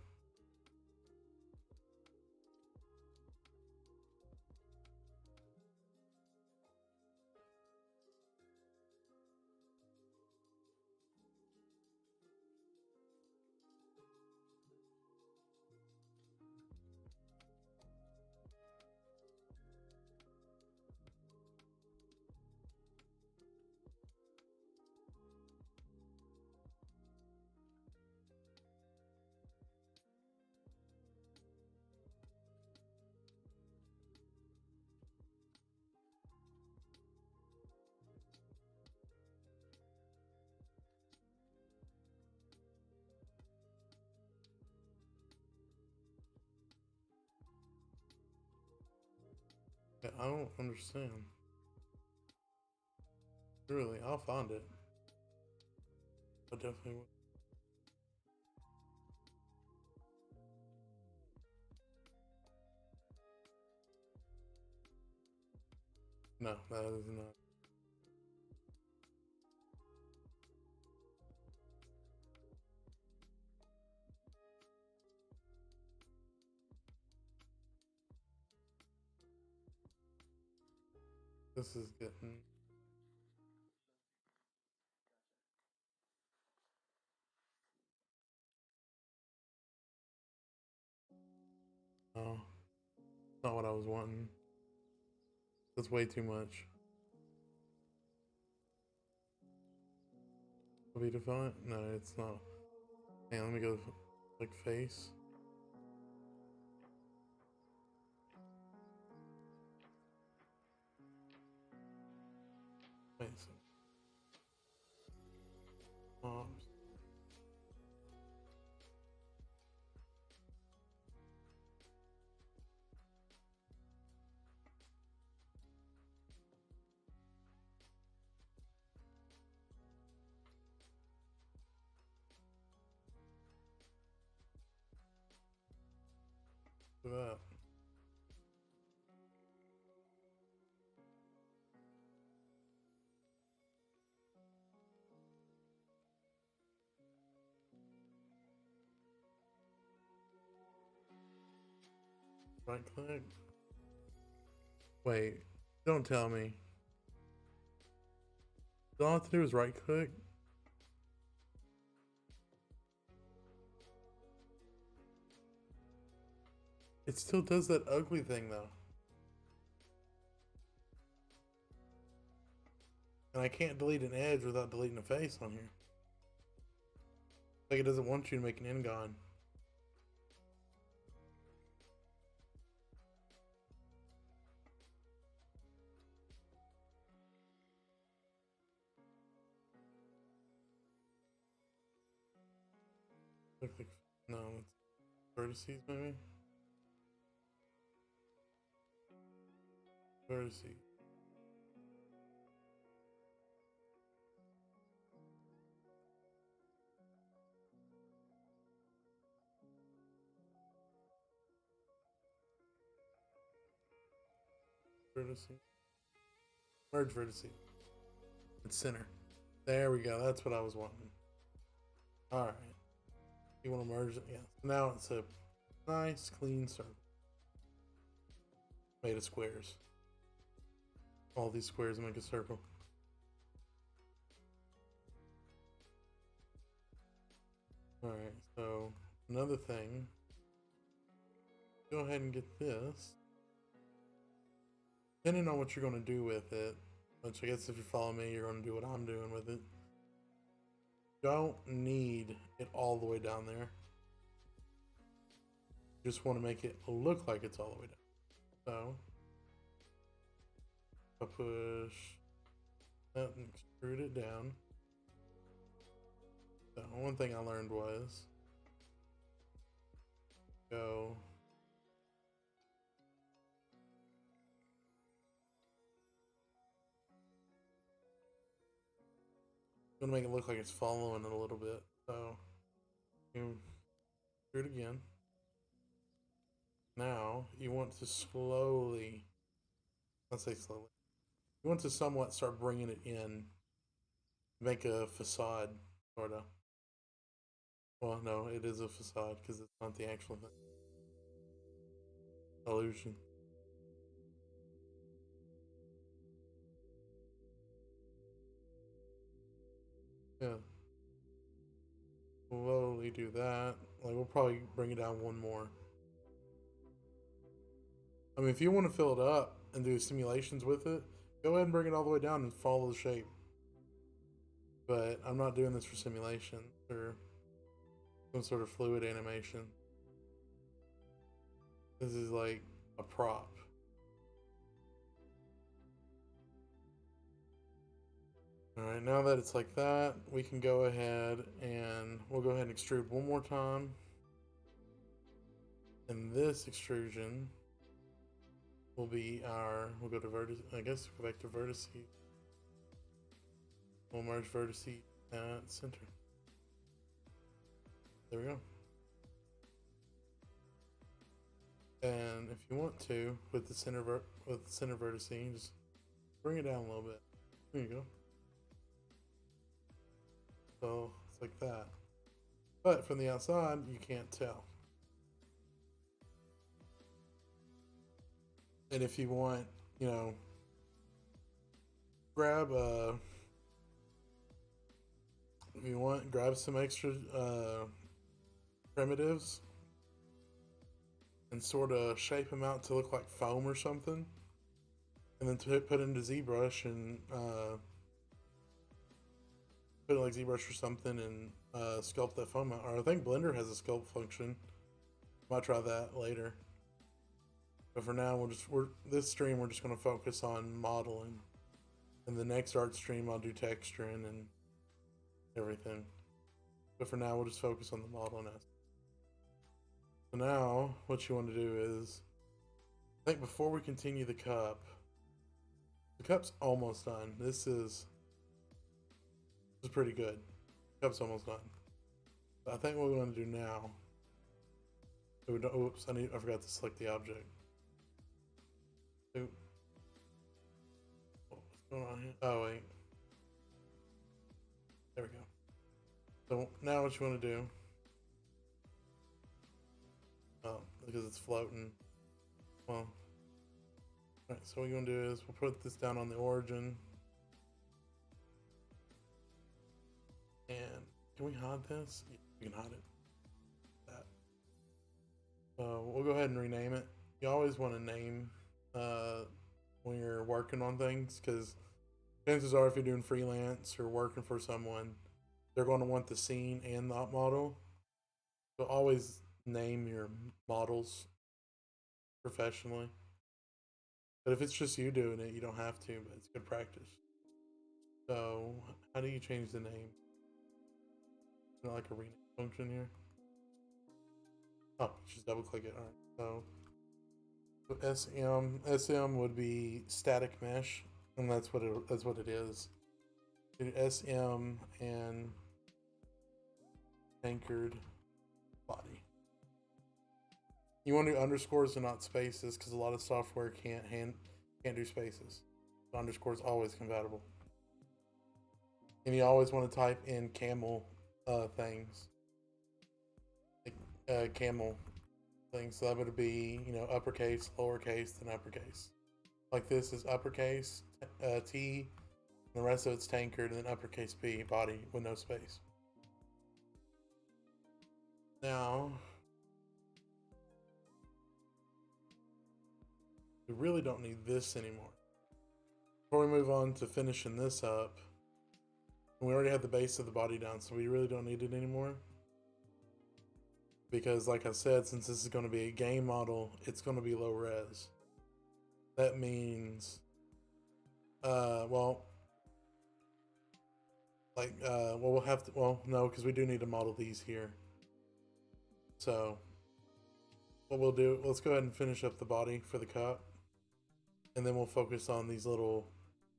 Yeah, I don't understand. Really, I'll find it. I definitely will. No, that is not. This is getting. Oh, not what I was wanting. That's way too much. Will be defined? No, it's not. Hang on, let me go like face. Wait, so. Ops. For that. Right click. Wait, don't tell me. All I have to do is right click. It still does that ugly thing though. And I can't delete an edge without deleting a face on here. Like it doesn't want you to make an N-gon. Look like, no, vertices maybe? Vertices. Vertices. Merge vertices. It's center. There we go. That's what I was wanting. Alright. You want to merge it? Yeah. So now it's a nice clean circle. Made of squares. All these squares make a circle. Alright, so another thing. Go ahead and get this. Depending on what you're going to do with it, which I guess if you follow me, you're going to do what I'm doing with it. Don't need it all the way down there. You just want to make it look like it's all the way down. So, I push that and extrude it down. So, one thing I learned was go I'm gonna make it look like it's following it a little bit. So you do it again. Now you want to slowly, let's say slowly, you want to somewhat start bringing it in, make a facade, sort of. Well, no, it is a facade because it's not the actual thing. Illusion. Yeah. Slowly do that. Like, we'll probably bring it down one more. I mean, if you want to fill it up and do simulations with it, go ahead and bring it all the way down and follow the shape. But I'm not doing this for simulation or some sort of fluid animation. This is like a prop. Alright, now that it's like that, we can go ahead and we'll go ahead and extrude one more time. And this extrusion will be our, we'll go to vertex, I guess go back to vertices. We'll merge vertices at center. There we go. And if you want to, with the center vertex, just bring it down a little bit. There you go. So it's like that. But from the outside, you can't tell. And if you want, you know, grab if you want, grab some extra primitives and sort of shape them out to look like foam or something, and then put into ZBrush and put it like ZBrush or something and sculpt that foam out. Or I think Blender has a sculpt function. Might try that later. But for now, this stream we're just going to focus on modeling. And the next art stream I'll do texturing and everything. But for now, we'll just focus on the modeling aspect. So now, what you want to do is, I think before we continue the cup's almost done. This is pretty good. The cup's almost done. But I think what we want to do now, oops, I forgot to select the object. What's going on here? Oh wait. There we go. So now what you want to do, because it's floating, well, alright, so what you want to do is we'll put this down on the origin. And can we hide this? Yeah, we can hide it. That. So we'll go ahead and rename it. You always want to name when you're working on things, because chances are if you're doing freelance or working for someone, they're going to want the scene and the model. So always name your models professionally. But if it's just you doing it, you don't have to, but it's good practice. So how do you change the name? Like a rename function here. Oh, just double click it. All right. So SM would be static mesh, and that's what it is. Do SM and tankard body. You want to do underscores and not spaces because a lot of software can't do spaces. So underscore is always compatible, and you always want to type in camel things, like camel things. So that would be uppercase, lowercase, then uppercase. Like this is uppercase T, and the rest of it's tankard, and then uppercase P body with no space. Now we really don't need this anymore. Before we move on to finishing this up, we already have the base of the body down, so we really don't need it anymore. Because like I said, since this is going to be a game model, it's going to be low res. That means, well, we'll have to, well, no, because we do need to model these here. So what we'll do, let's go ahead and finish up the body for the cup, and then we'll focus on these little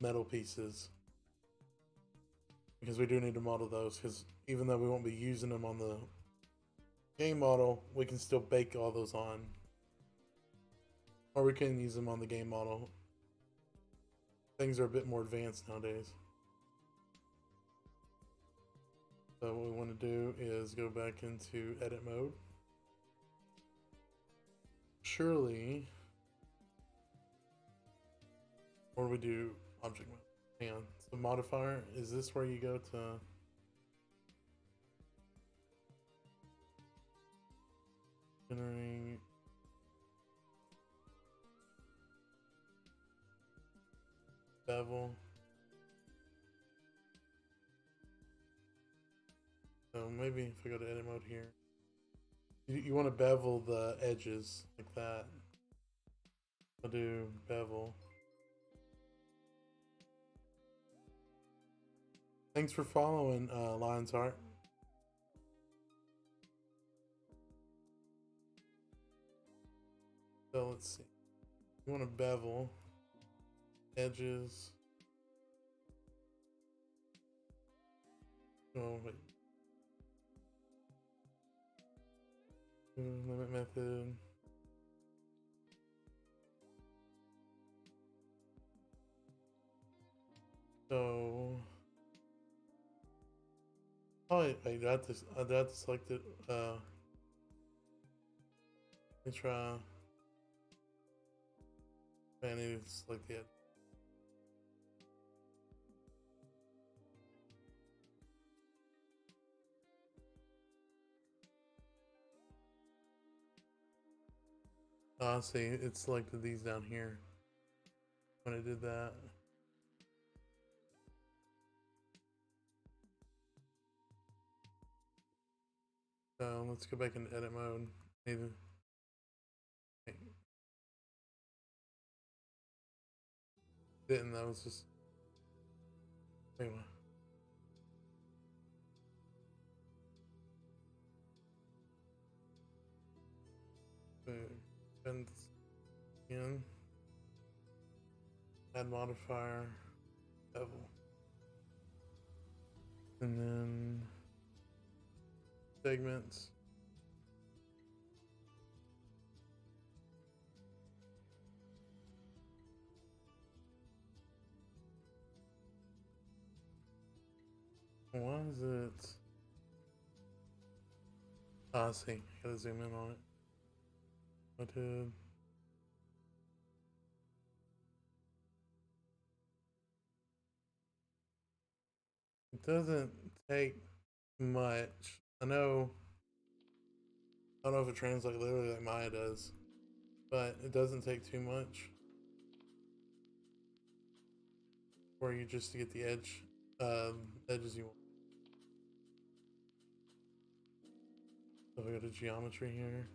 metal pieces, because we do need to model those, because even though we won't be using them on the game model, we can still bake all those on, or we can use them on the game model. Things are a bit more advanced nowadays. So what we want to do is go back into edit mode. Surely, or we do object mode. Hang on. So modifier, is this where you go to generate bevel? So maybe if I go to edit mode here, you want to bevel the edges like that. I'll do bevel. Thanks for following, Lions Art. So let's see. You want to bevel edges. Oh wait. Limit method. So, oh, I got this. I got to select it. Let me try. I need to select the edge. See, it selected these down here when I did that. So let's go back into edit mode. Didn't, that was just, anyway. And again, add modifier, bevel, and then segments. Why is it? I see. I gotta zoom in on it. I did. It doesn't take much. I don't know if it translates literally like Maya does, but it doesn't take too much for you just to get the edges you want. So if I go to geometry here.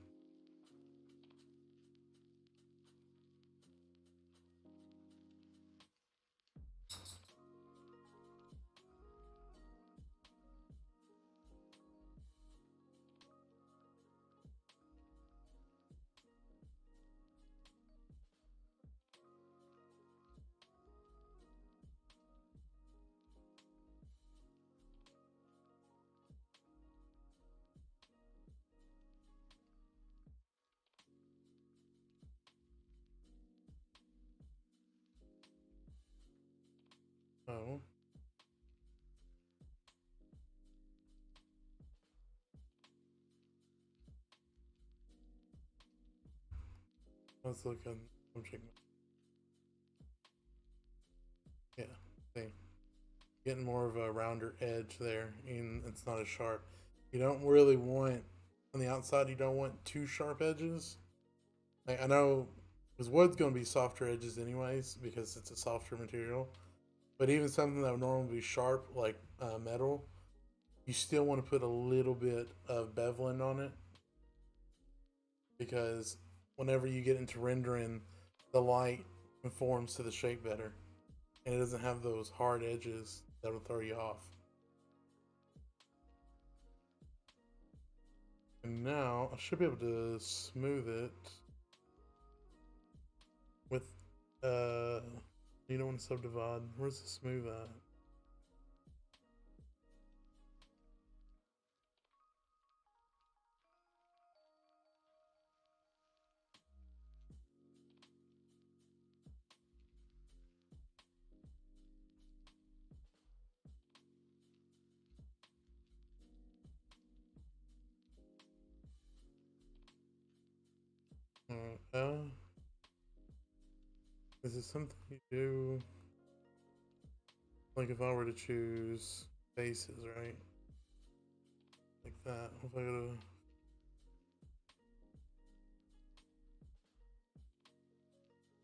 Let's look at object. Yeah, see, getting more of a rounder edge there, and it's not as sharp. You don't really want on the outside. You don't want too sharp edges. Like, I know because wood's going to be softer edges anyways because it's a softer material. But even something that would normally be sharp, like metal, you still want to put a little bit of beveling on it because whenever you get into rendering, the light conforms to the shape better and it doesn't have those hard edges that will throw you off. And now I should be able to smooth it with you don't want to subdivide. Where's the smooth at? Is it something you do? Like if I were to choose faces, right? Like that. If I go to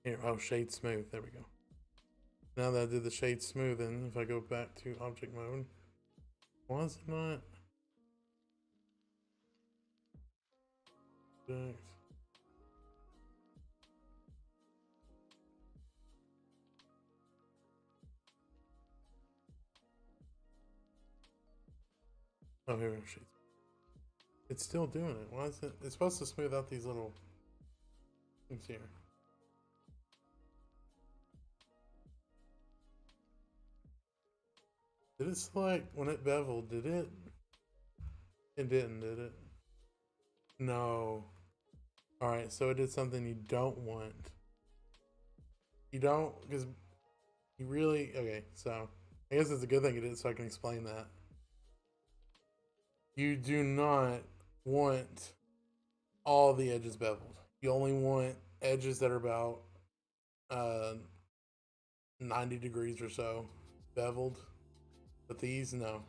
here, oh, shade smooth. There we go. Now that I did the shade smoothing, if I go back to object mode, why is it not? Oh, here we go. Shade. It's still doing it. Why is it? It's supposed to smooth out these little things here. Did it select when it beveled? Did it? It didn't, did it? No. Alright, so it did something you don't want. You don't, because you really, okay, so I guess it's a good thing it did so I can explain that. You do not want all the edges beveled. You only want edges that are about 90 degrees or so beveled. But these, no.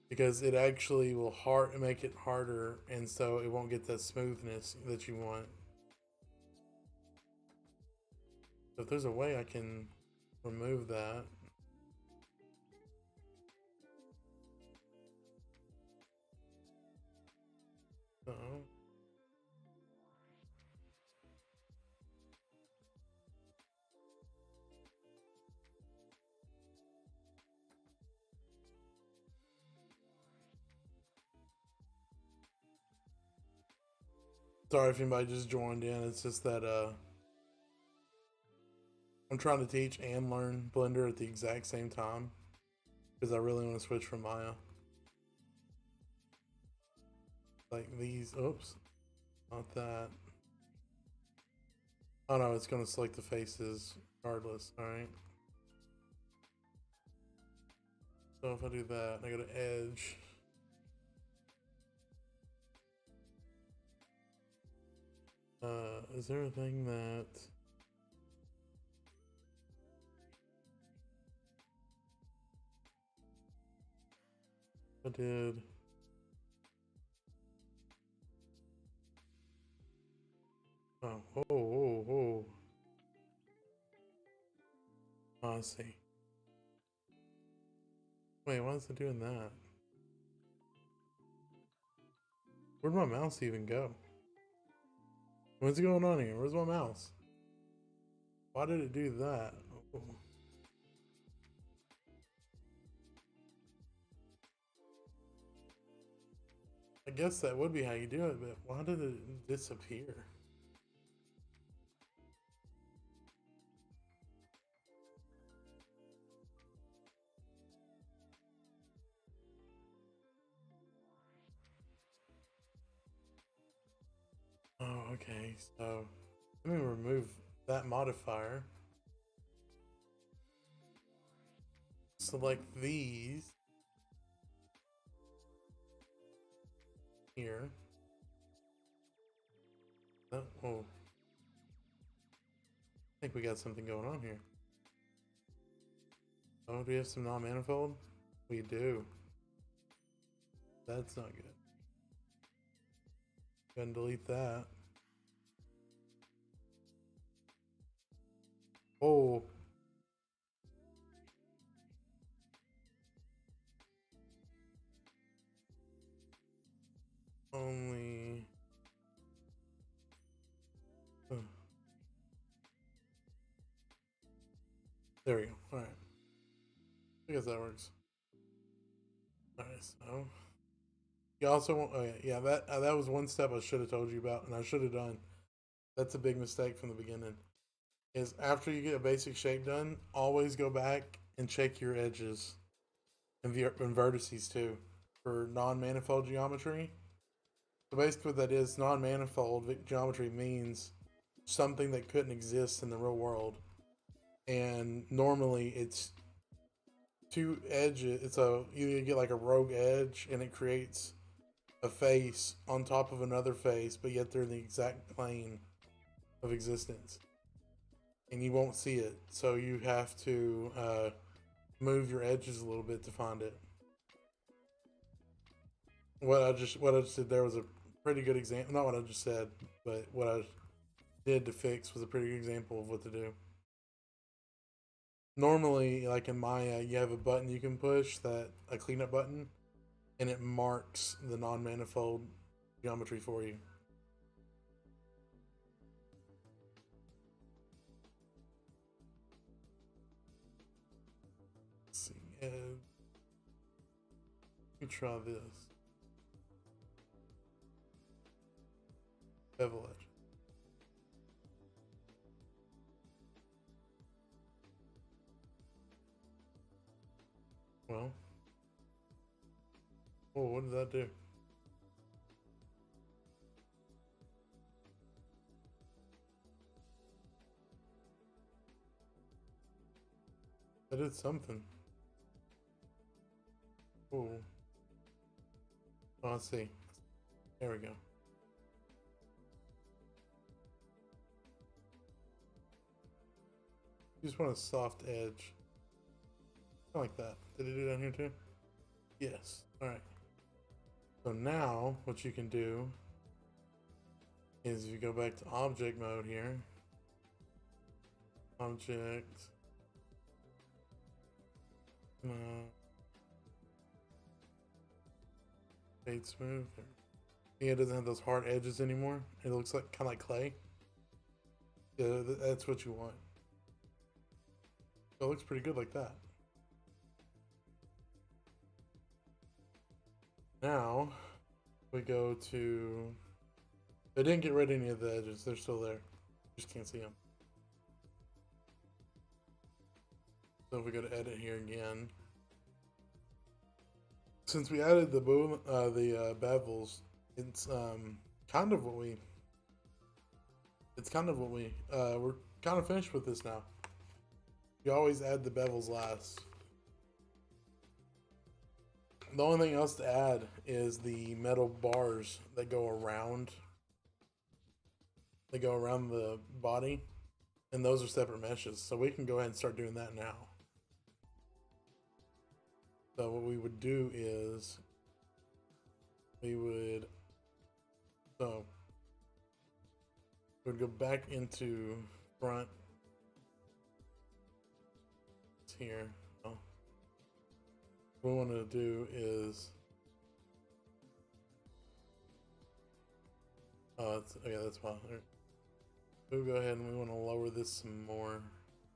Because it actually will make it harder, and so it won't get that smoothness that you want. So if there's a way I can remove that. Uh-oh. Sorry if anybody just joined in. It's just that I'm trying to teach and learn Blender at the exact same time because I really want to switch from Maya. Like these, oops, not that. Oh no, it's going to select the faces regardless. All right. So if I do that, I go to edge. Is there a thing that I did? Oh, oh. Oh, I see. Wait, why is it doing that? Where'd my mouse even go? What's going on here? Where's my mouse? Why did it do that? Oh. I guess that would be how you do it, but why did it disappear? Oh, okay. So let me remove that modifier. Select these here. Oh. think we got something going on here. Oh, do we have some non-manifold? We do. That's not good. Go ahead and delete that. Oh. Only. There we go. All right. I guess that works. All right. So you also want. Oh yeah. That was one step I should have told you about, and I should have done. That's a big mistake from the beginning. Is after you get a basic shape done, always go back and check your edges and vertices too for non-manifold geometry. So basically, what that is, non-manifold geometry means something that couldn't exist in the real world, and normally it's two edges. It's a you get like a rogue edge, and it creates a face on top of another face, but yet they're in the exact plane of existence, and you won't see it. So you have to move your edges a little bit to find it. What I just did there was a pretty good example. Not what I just said, but what I did to fix was a pretty good example of what to do. Normally, like in Maya, you have a button you can push, that a cleanup button, and it marks the non-manifold geometry for you. Let's see. Let me try this. Bevel edge. Well, oh, what did that do? That did something. Oh, I see. There we go. You just want a soft edge. Like that. Did it do down here too? Yes. Alright. So now what you can do is if you go back to object mode here. Object. Fade smooth. Yeah, it doesn't have those hard edges anymore. It looks like kind of like clay. Yeah, that's what you want. So it looks pretty good like that. Now we go to. They didn't get rid of any of the edges. They're still there. You just can't see them. So if we go to edit here again, since we added the bevels, it's kind of what we. It's kind of what we're kind of finished with this now. You always add the bevels last. The only thing else to add is the metal bars that go around. They go around the body, and those are separate meshes. So we can go ahead and start doing that now. So what we would do is we would go back into front here. Oh. What we want to do is okay, that's fine. We'll go ahead and we want to lower this some more.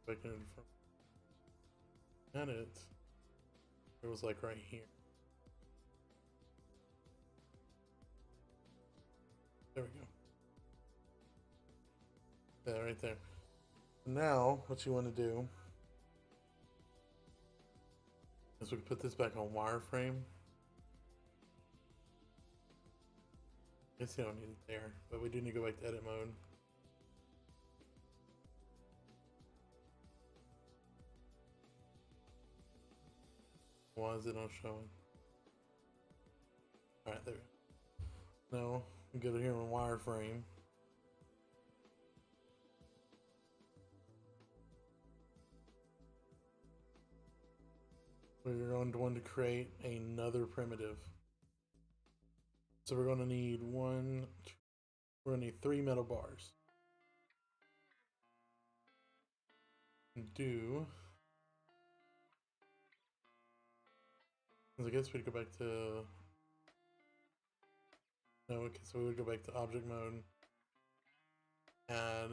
At it. It was like right here. There we go. Yeah, right there. Now, what you want to do is we can put this back on wireframe. I guess you don't need it there, but we do need to go back to edit mode. Why is it not showing? Alright, there we go. Now, we go to here on wireframe. we're going to want to create another primitive. So we're going to need we're going to need 3 metal bars. I guess we'd go back to, no, okay, so we would go back to object mode, add,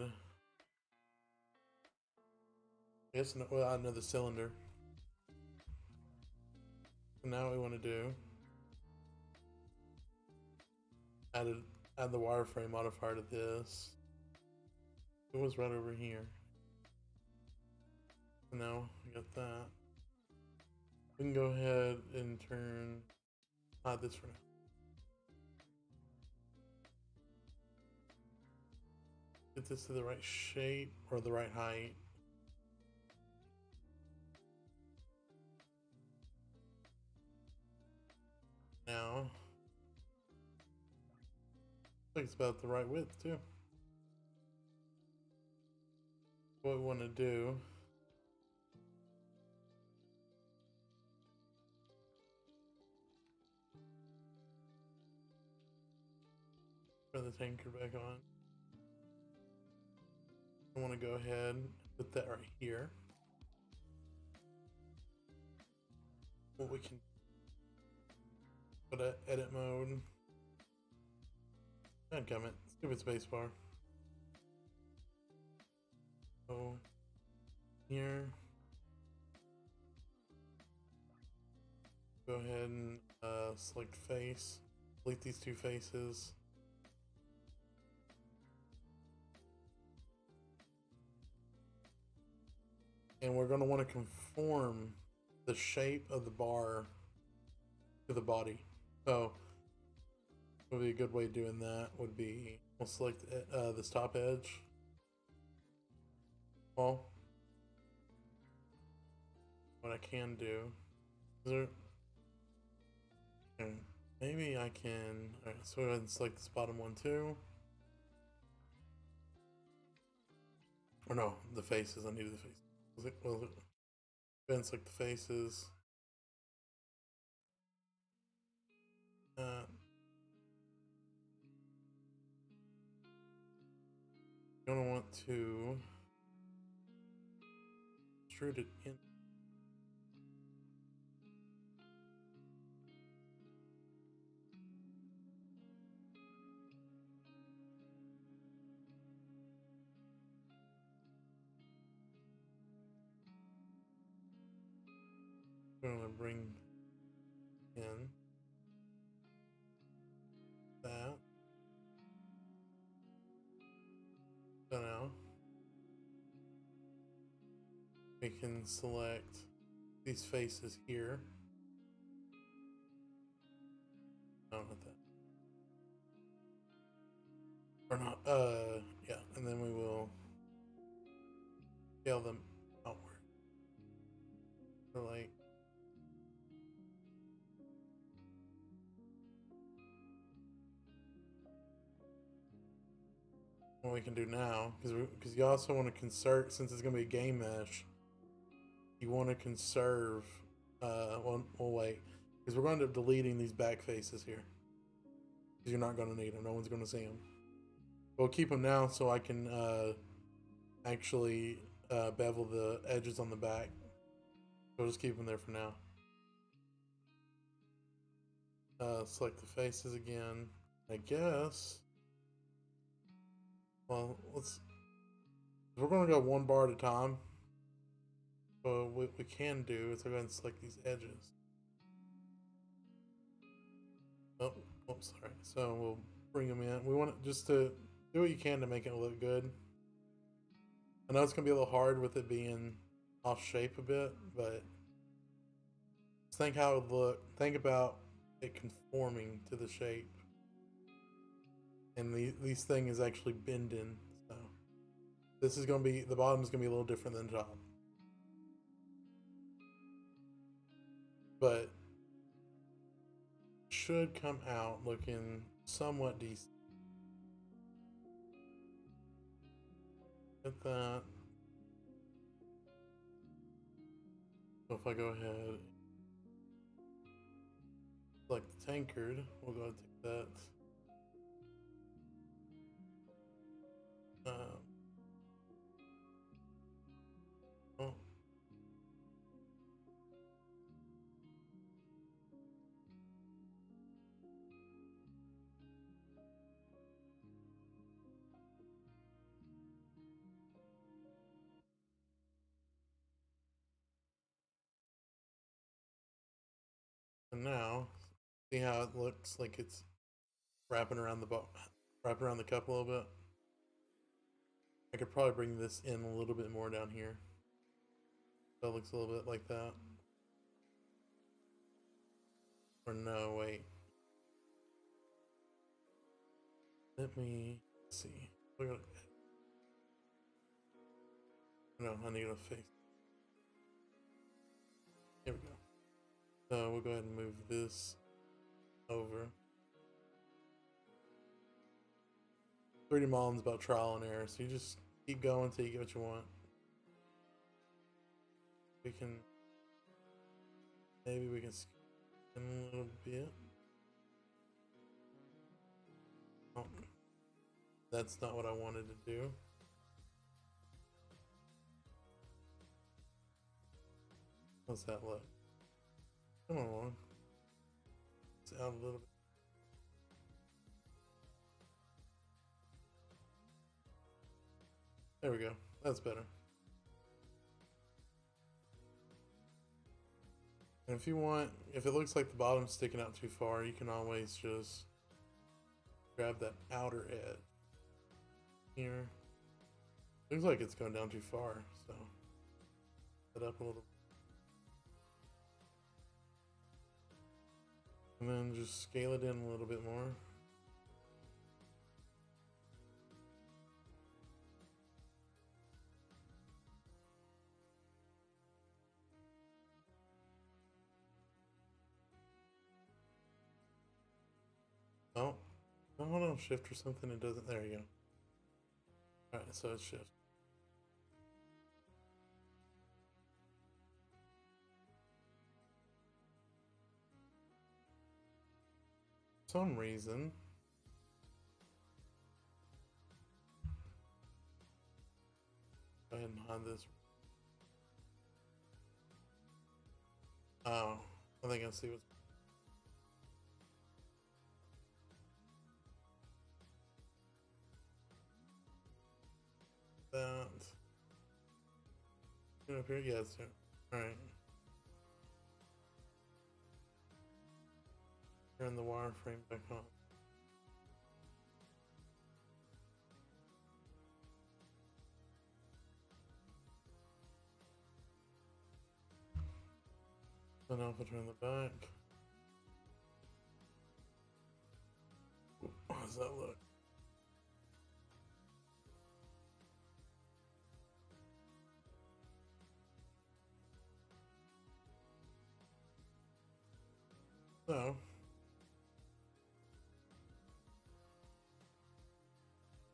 I guess, we'll add another cylinder. So now what we want to do, add the wireframe modifier to this. It was right over here. So now we got that. We can go ahead and hide this for now. Get this to the right shape or the right height. Now, I think it's about the right width too. What we want to do, turn the tankard back on. I want to go ahead and put that right here. What we can put at edit mode. Comment. Stupid spacebar. So here, go ahead and select face. Delete these 2 faces. And we're going to want to conform the shape of the bar to the body. So, what would be a good way of doing that would be, we'll select this top edge. Well, what I can do, maybe I can, alright, so go ahead and select this bottom one too. Or no, the faces, I needed the faces. Well, go ahead and select the faces. You're gonna want to extrude it in. I'm gonna bring in that. So now we can select these faces here. No, not that. Or not, yeah, and then we will scale them outward. So like, what we can do now, because you also want to conserve, since it's going to be a game mesh, you want to conserve, we'll wait, because we're going to end up deleting these back faces here, because you're not going to need them, no one's going to see them. We'll keep them now so I can actually bevel the edges on the back. So we'll just keep them there for now. Select the faces again, I guess. Well, we're going to go 1 bar at a time. So what we can do is go ahead and select these edges. Oh, sorry. So we'll bring them in. We want it just to do what you can to make it look good. I know it's going to be a little hard with it being off shape a bit, but just think how it would look. Think about it conforming to the shape. And these thing is actually bending. So this is going to be, the bottom is going to be a little different than the top. But should come out looking somewhat decent. Get that. So if I go ahead, Like the tankard, we'll go ahead and take that. Oh. And now, see how it looks like it's wrapping around wrapping around the cup a little bit. I could probably bring this in a little bit more down here. So it looks a little bit like that. Or no, wait. Let me see. No, I need a face. Here we go. So we'll go ahead and move this over. 3D modeling is about trial and error, so you just keep going until you get what you want. Maybe we can skip in a little bit. Oh, that's not what I wanted to do. How's that look? Come on. It's out a little bit. There we go. That's better. And if you want, if it looks like the bottom's sticking out too far, you can always just grab that outer edge here. Looks like it's going down too far, so set up a little. And then just scale it in a little bit more. Oh, hold on, shift or something. It doesn't. There you go. All right, so it's shift. For some reason, go ahead and hide this. Oh, I think I see what's. That. Up here? Yeah, it's here. Alright. Turn the wireframe back on. So now if I turn the back. How does that look? So,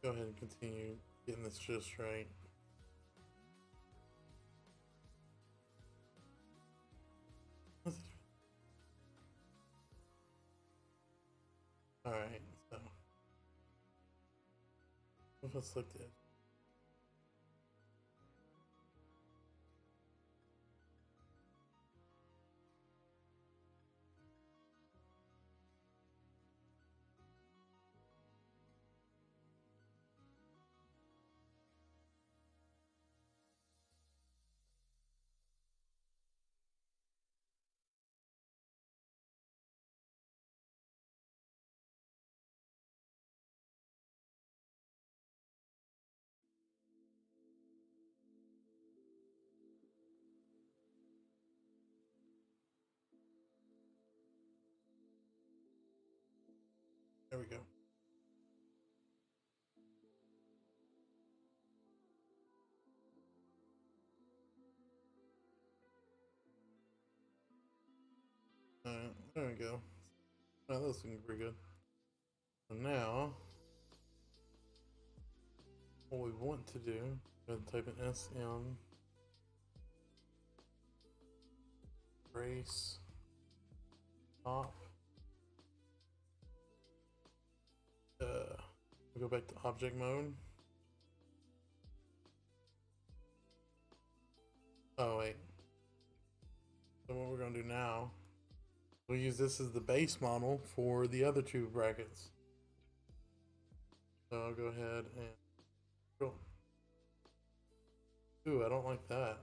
go ahead and continue getting this just right. Alright, so let's look at it. There we go. Alright, there we go. That looks looking pretty good. So now, what we want to do, go ahead and type in SM trace top we'll go back to object mode. Oh wait. So what we're gonna do now, we'll use this as the base model for the other two brackets. So I'll go ahead and control. Ooh, I don't like that.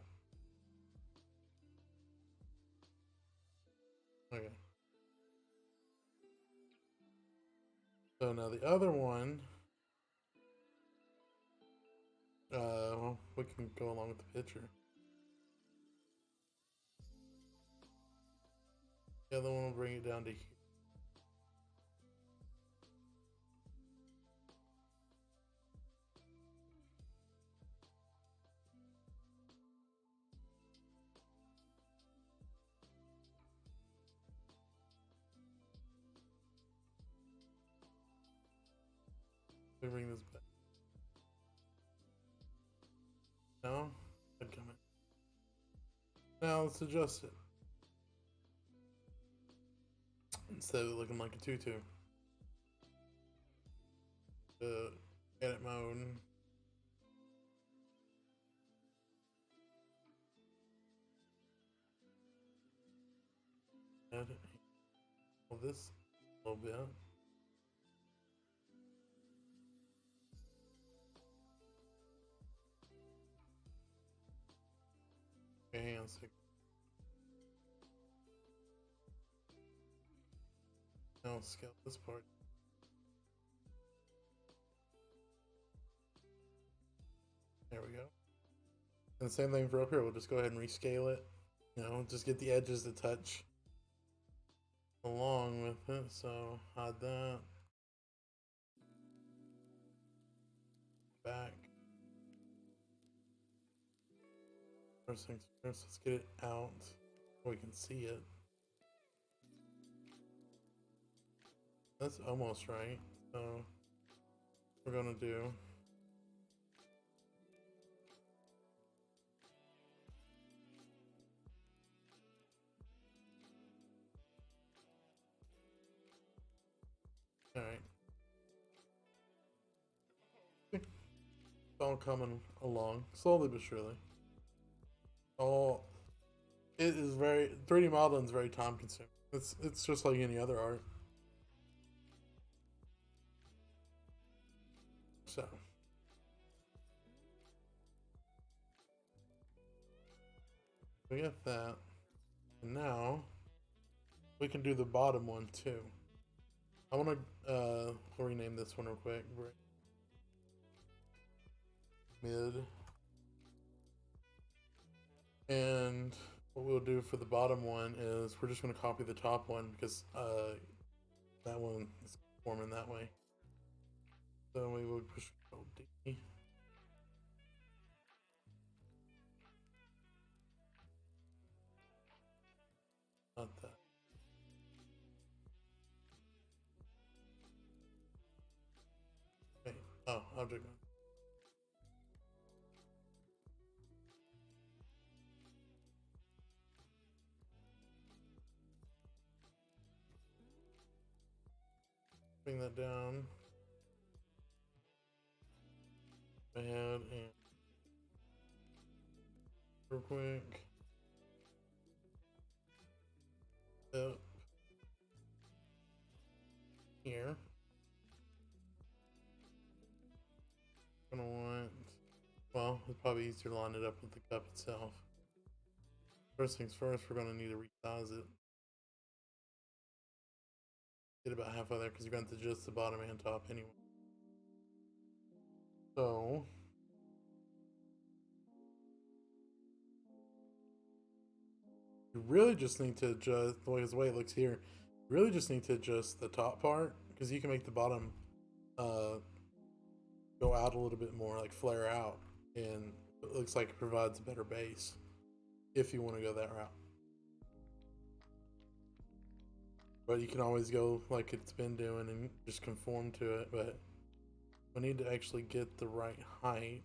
Okay. So now the other one, well, we can go along with the picture. The other one will bring it down to here. We bring this back. No, I'd come in. Now let's adjust it. Instead of it looking like a tutu. Edit mode. Edit all this a little bit. Okay, hang on a second. Now let's scale this part. There we go. And the same thing for up here. We'll just go ahead and rescale it. You know, just get the edges to touch along with it. So hide that. Back. First things first, let's get it out so we can see it. That's almost right. So we're gonna do all right. It's all coming along slowly but surely. All it is very 3D modeling is very time consuming. It's just like any other art. So we got that. And now we can do the bottom one too. I want to rename this one real quick. Mid. And what we'll do for the bottom one is we're just going to copy the top one because that one is forming that way. So we will push Control D. Not that. Okay. Oh, object mode. Bring that down. Go ahead and real quick. Up here. Gonna want, well, it's probably easier to line it up with the cup itself. First things first, we're gonna need to resize it. Get about halfway there because you're going to adjust the bottom and top anyway. So you really just need to adjust the way it looks here. You really just need to adjust the top part because you can make the bottom go out a little bit more, like flare out, and it looks like it provides a better base if you want to go that route. But you can always go like it's been doing and just conform to it. But we need to actually get the right height.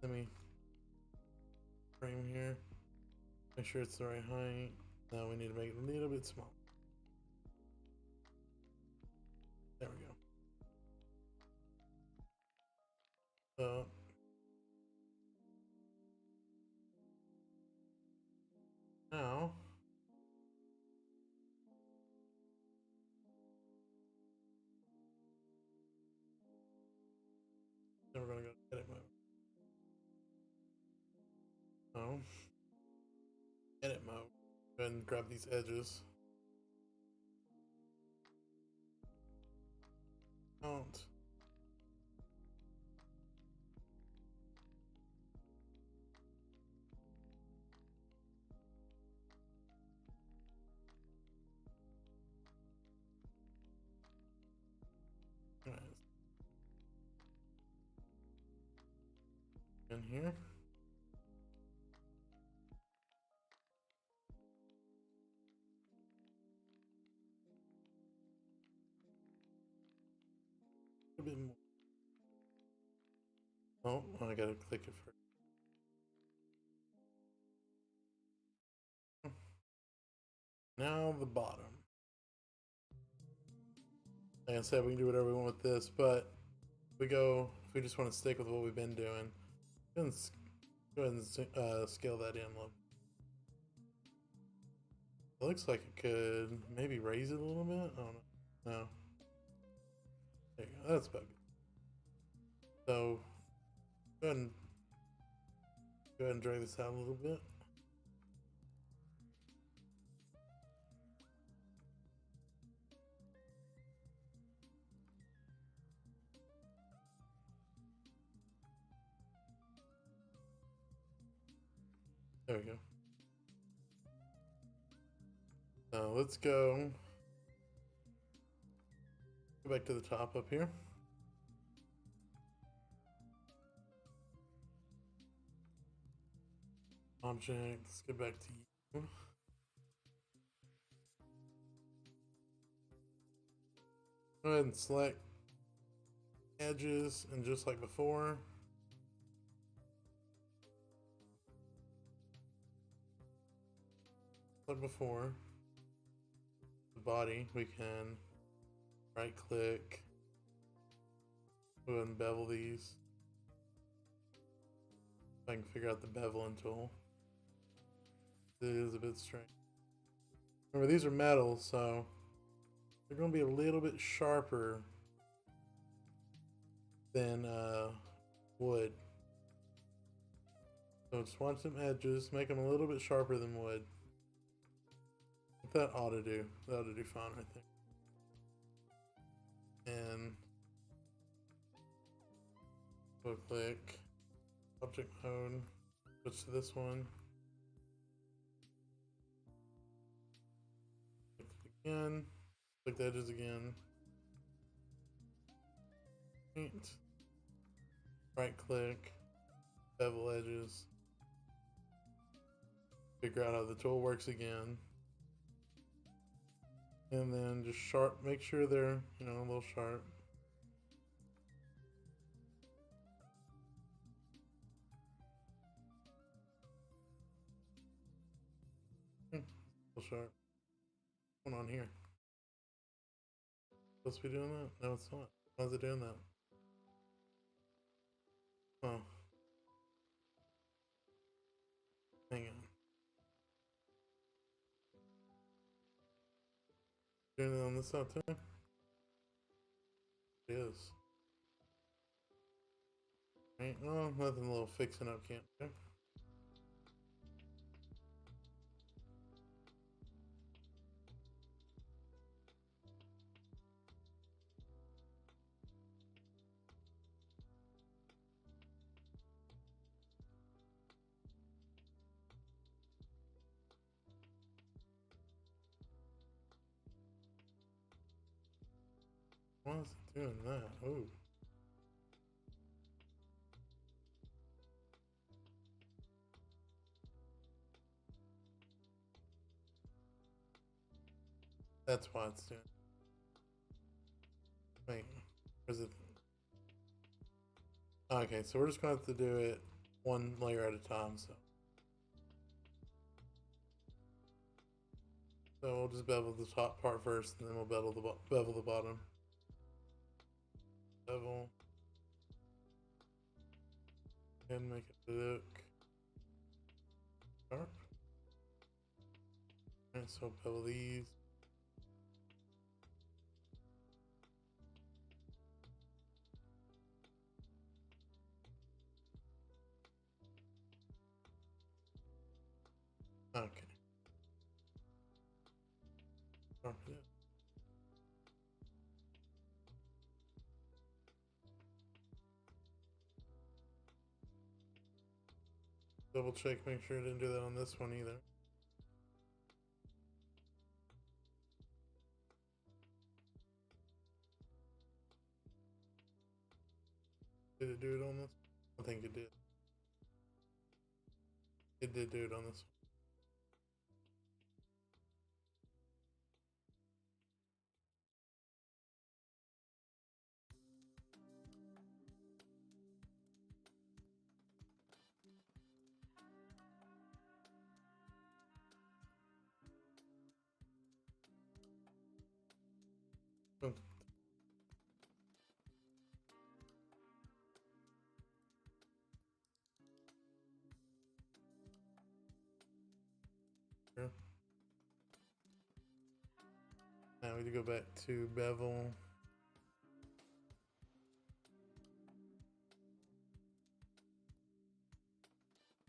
Let me frame here. Make sure it's the right height. Now we need to make it a little bit smaller. There So now then we're gonna go to edit mode. So edit mode. Go ahead and grab these edges. Count. Alright. In here. A bit more. Oh, I gotta click it first. Now the bottom. Like I said, we can do whatever we want with this, but if we just want to stick with what we've been doing, go ahead and scale that in a little. It looks like it could maybe raise it a little bit. I don't know. No. There you go. That's about good. So go ahead and drag this out a little bit. There we go. Now let's go back to the top up here. Object, let's get back to you. Go ahead and select edges, and just like before, the body, we can right click, go ahead and bevel these. If I can figure out the beveling tool. It is a bit strange. Remember, these are metal, so they're going to be a little bit sharper than wood. So just watch them edges, make them a little bit sharper than wood. What that ought to do, fine, I think. And go click object mode, switch to this one. Click again, click the edges again. Paint. Right click, bevel edges. Figure out how the tool works again. And then just make sure they're, a little sharp. Little sharp. What's going on here? Supposed to be doing that? No, it's not. Why is it doing that? Oh. Hang on. Doing it on this side too? It is. Right, oh, nothing a little fixing up can't do. Why is it doing that? Ooh. That's why it's doing. Wait, where's it? Okay, so we're just going to have to do it one layer at a time. So we'll just bevel the top part first, and then we'll bevel the bottom. Bevel. and make it look sharp. Alright, so bevel these. Okay. Sharpen it. Double check, make sure I didn't do that on this one either. Did it do it on this? I think it did. It did do it on this one. Here. Now we need to go back to bevel.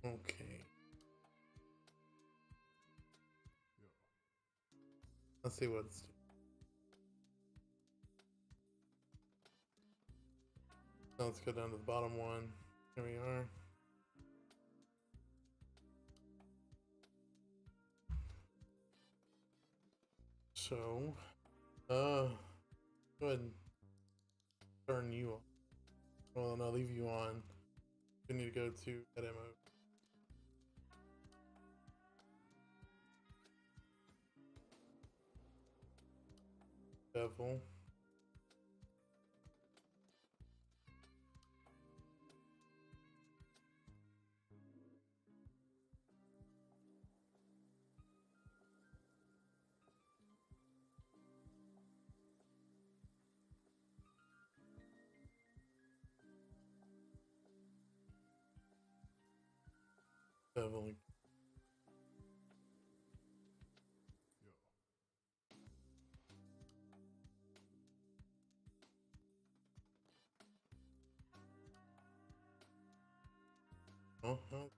Okay. Let's see what's. Now let's go down to the bottom one. Here we are. So, go ahead and turn you on. Well, and I'll leave you on. We need to go to edit mode. Bevel. Beveling. Oh, oh.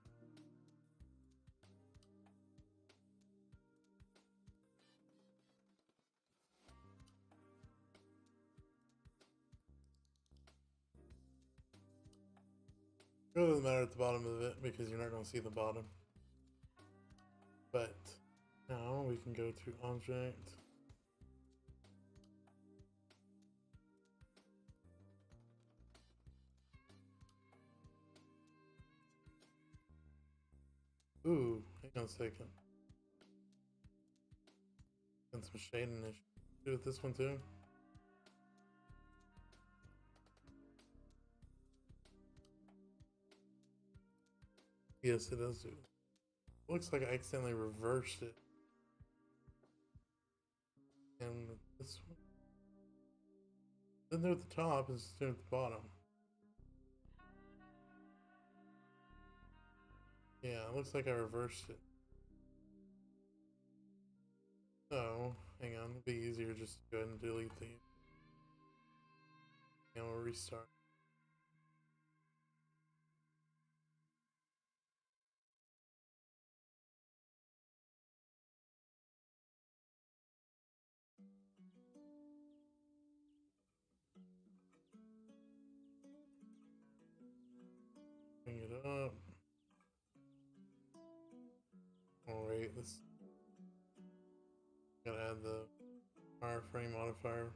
It doesn't matter at the bottom of it because you're not going to see the bottom. But now we can go to object. Ooh, hang on a second. And some shading issues. Do with this one too. Yes, it does do. Looks like I accidentally reversed it. And this one. Didn't do at the top, it's doing at the bottom. Yeah, it looks like I reversed it. So, hang on, it'll be easier just to go ahead and delete these. And we'll restart. Bring it up. Alright, let's gotta add the wireframe modifier.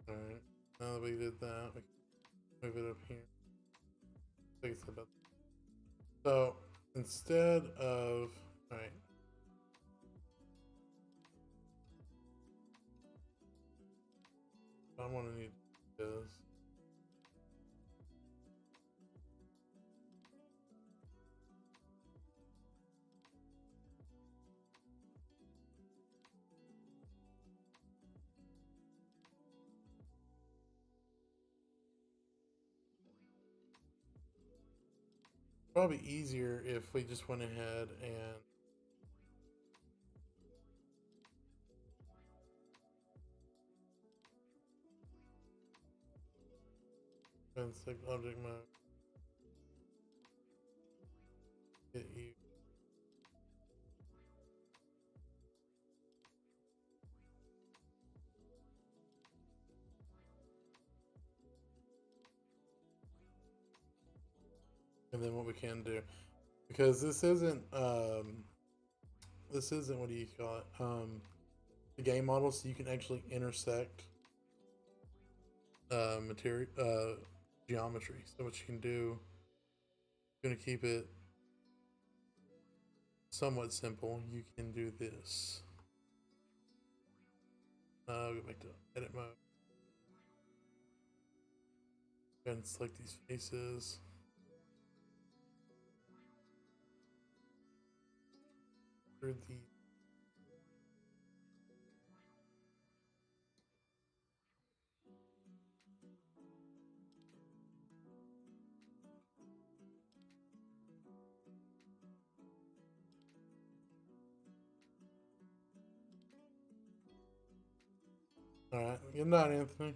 Alright, now that we did that, we can move it up here. I think it's about. So instead of, alright. I'm gonna need this. Probably easier if we just went ahead and select object mode. Hit you. And then what we can do, because this isn't what do you call it? The game model, so you can actually intersect material geometry. So what you can do, you're gonna keep it somewhat simple. You can do this. Go back to edit mode. Go ahead and select these faces. Through the Alright, good night, Anthony.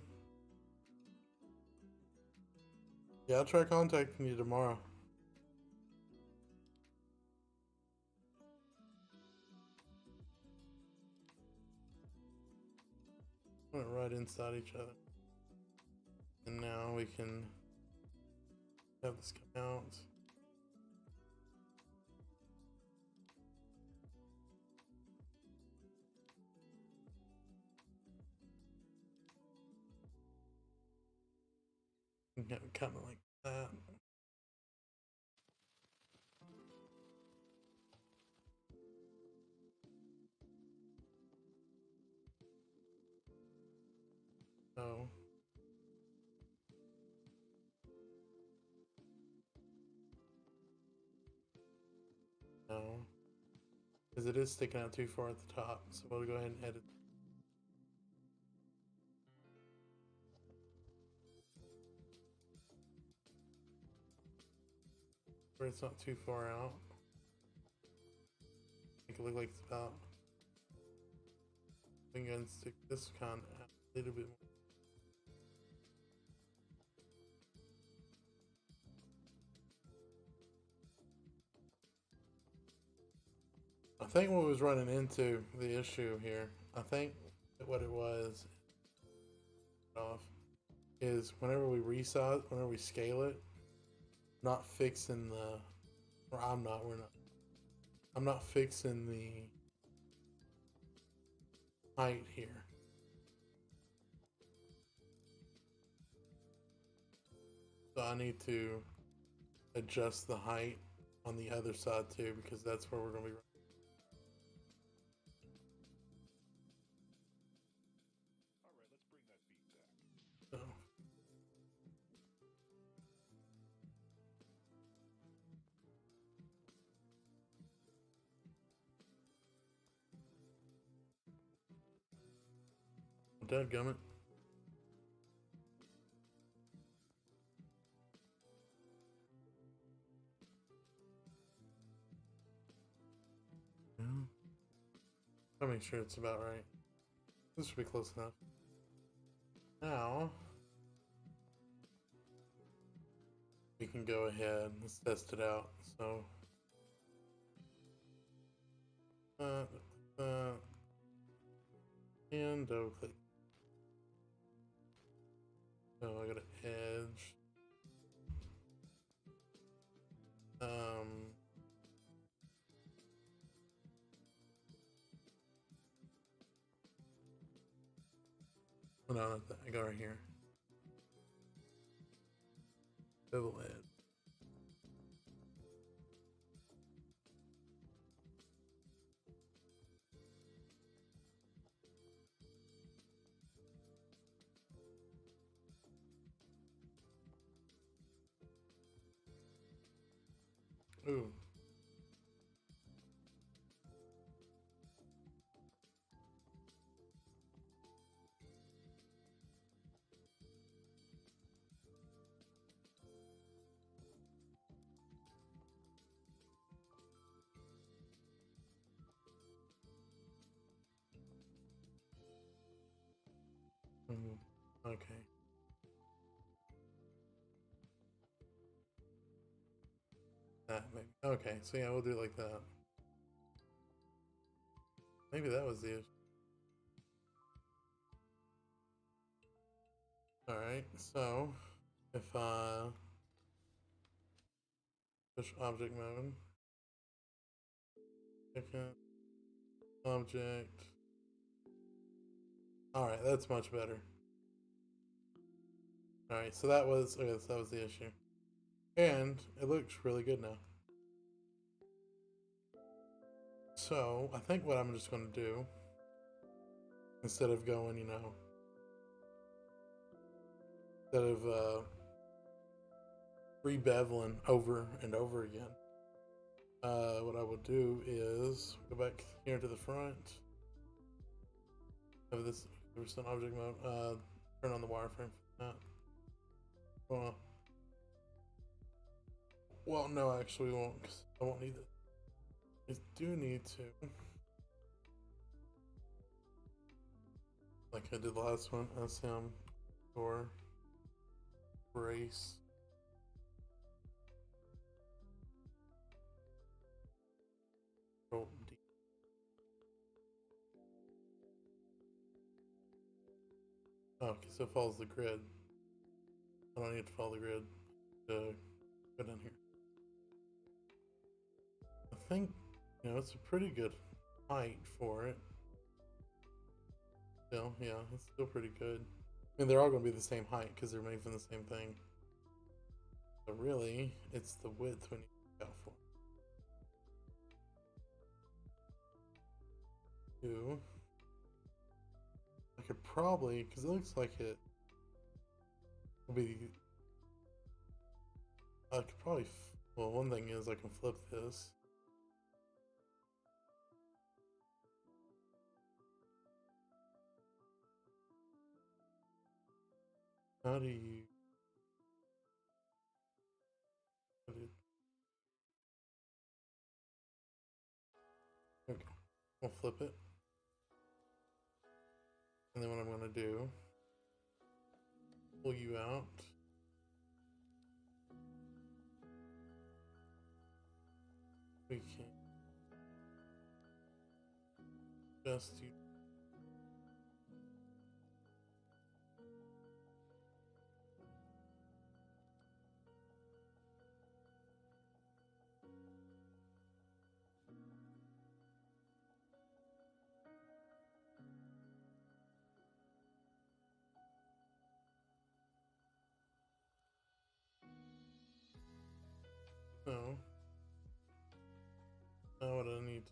Yeah, I'll try contacting you tomorrow. Went right inside each other. And now we can have this come out. Kind of like that. So no, because it is sticking out too far at the top. So we'll go ahead and edit. Where it's not too far out. Make it look like it's about. I'm gonna stick this kind out a little bit more. I think what was running into the issue here, I think what it was off is whenever we scale it, not fixing the, or I'm not fixing the height here. So I need to adjust the height on the other side too, because that's where we're going to be. So. Dadgummit. Yeah. I'll make sure it's about right. This should be close enough. Now we can go ahead. Let's test it out. So and double click. So I got an edge. No, not that. I got right here. Bevel edge. Ooh. Okay. That maybe. Okay, so yeah, we'll do it like that. Maybe that was the issue. Alright, so if I push object mode, second object. Alright, that's much better. Alright, so that was okay, so that was the issue. And it looks really good now. So I think what I'm just gonna do, instead of going, instead of rebeveling over and over again, what I will do is go back here to the front of this percent object mode, turn on the wireframe for that. Well, no, actually, we won't, because I won't need it. I do need to, like I did the last one, SM or brace. Control D. Oh, okay, so it follows the grid. I don't need to follow the grid to go down here. I think, it's a pretty good height for it. Still, yeah, it's still pretty good. I mean, they're all going to be the same height because they're made from the same thing. So really, it's the width we need to look out for. Two. I could probably, because it looks like it will be. I could probably. Well, one thing is I can flip this. How do you? Okay, we'll flip it. And then what I'm going to do, pull you out. We can just do. So, now what I need.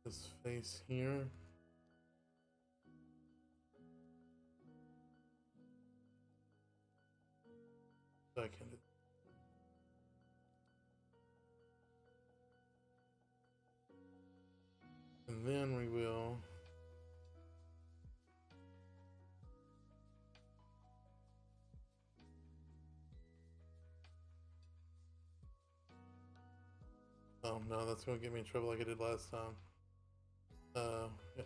This face here. Second. And then we will. Oh no, that's gonna get me in trouble like I did last time. Yeah.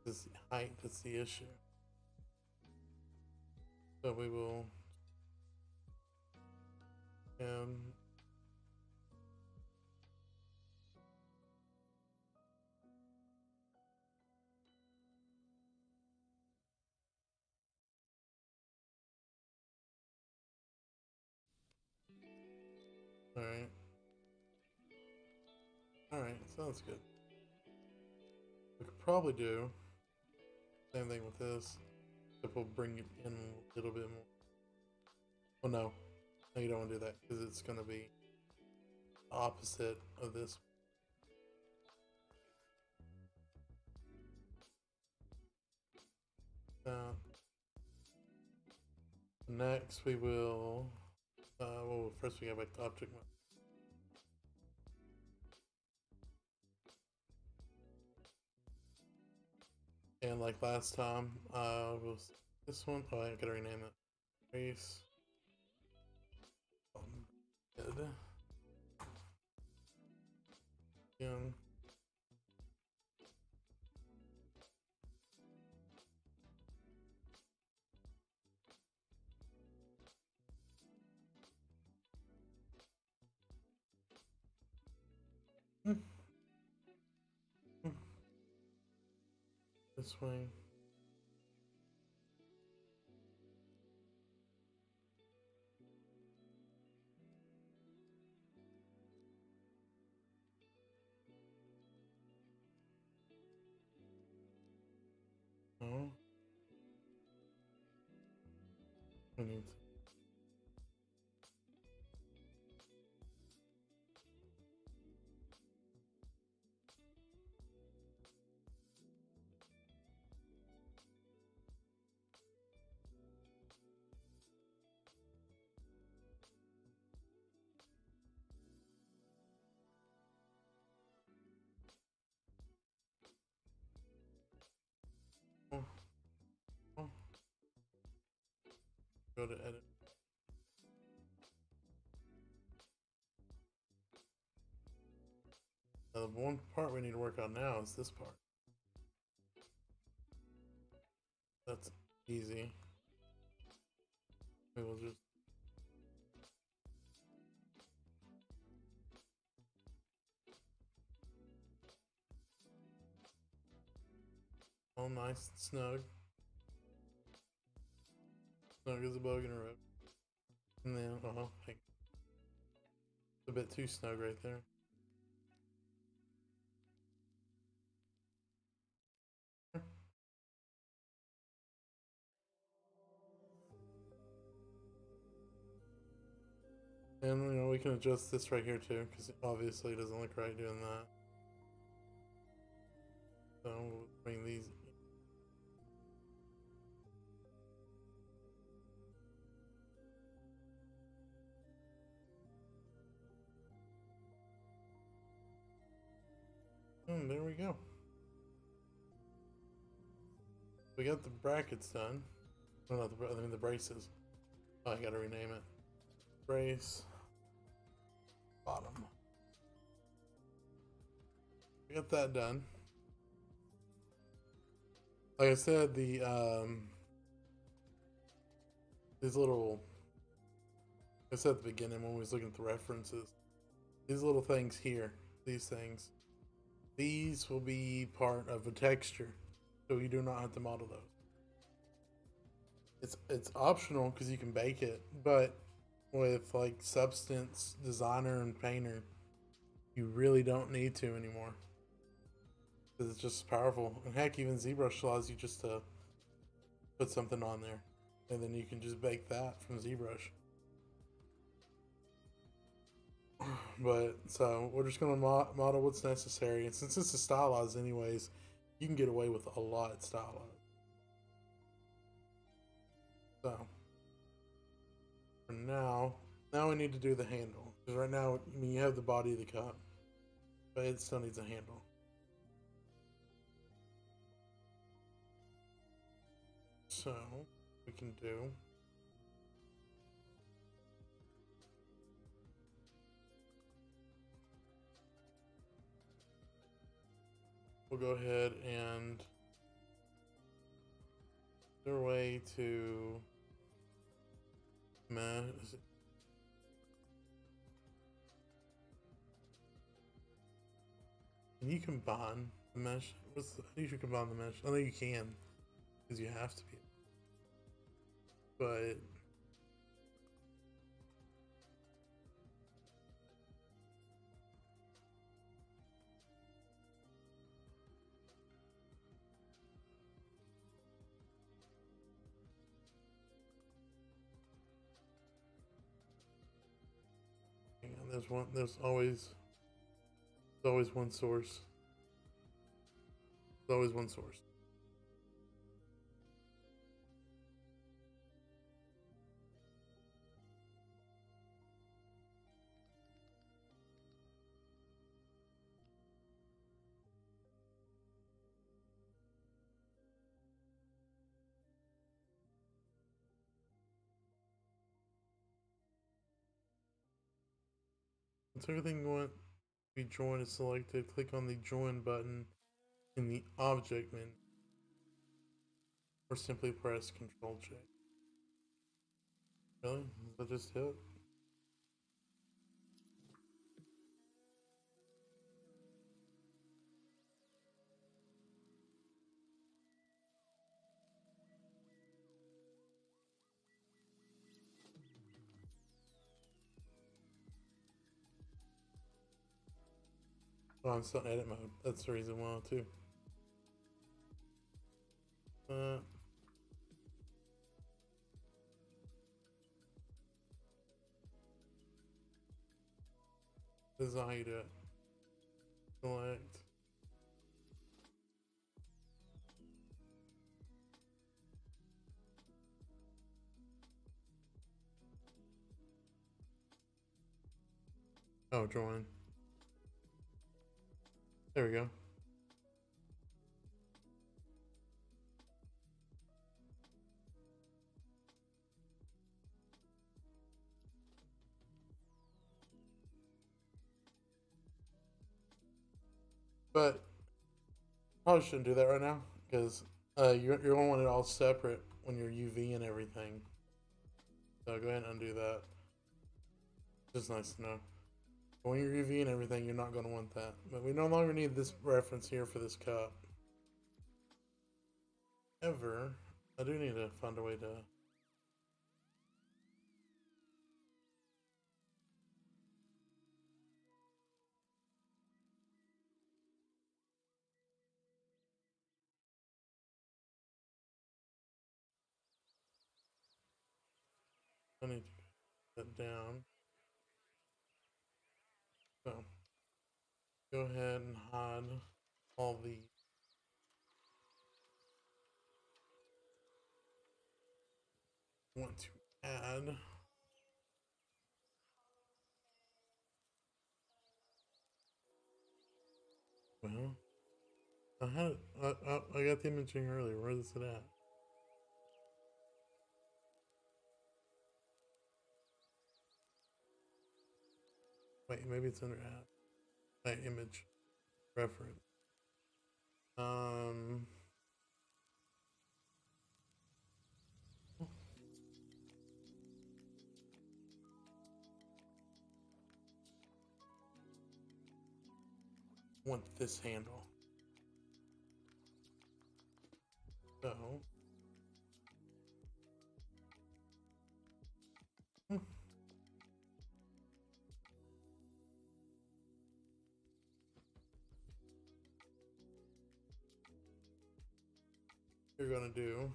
This is height that's the issue. So we will. sounds good. We could probably do same thing with this, except we'll bring it in a little bit more. Well, no, you don't want to do that because it's going to be the opposite of this. Next we will, well, first we go back to object mode. And like last time, we'll this one. Oh, I gotta rename it. Trace. Good. Again. This way. Oh. We need to. Oh. Oh. Go to edit. Now, the one part we need to work on now is this part. That's easy. We will just all nice and snug. Snug as a bug in a rug. And then, hey, a bit too snug right there. And we can adjust this right here too, because obviously it doesn't look right doing that. So we'll bring these. And there we go. We got the brackets done. Oh, not the, I mean the braces. Oh, I gotta rename it. Brace. Bottom. We got that done. Like I said, the these little, I said at the beginning when we was looking at the references, these little things here, these things, these will be part of a texture, so you do not have to model those. It's optional because you can bake it, but with like Substance, Designer, and Painter, you really don't need to anymore because it's just powerful. And heck, even ZBrush allows you just to put something on there, and then you can just bake that from ZBrush. But so we're just gonna model what's necessary, and since this is stylized anyways, you can get away with a lot stylized. So for now we need to do the handle, because right now, I mean, you have the body of the cup, but it still needs a handle. So we can do, we'll go ahead and their way to mesh. Can you combine the mesh? How do you combine the mesh? I know you can, because you have to be. But There's always one source. There's always one source. Once everything to be joined is selected, click on the join button in the object menu, or simply press Ctrl J. Really? Is that just it? Oh, I'm still in edit mode. That's the reason why too. This is how you do it. Select. Oh, join. There we go. But probably shouldn't do that right now because you're gonna want it all separate when you're UV and everything. So go ahead and undo that. Just nice to know. But when you're UV and everything, you're not gonna want that. But we no longer need this reference here for this cup. However, I do need to find a way to. I need to put that down. So go ahead and hide all the. Want to add. Well, I had it. I got the imaging earlier. Where is it at? Wait, maybe it's under add. My image reference. Want this handle. So. You're gonna do.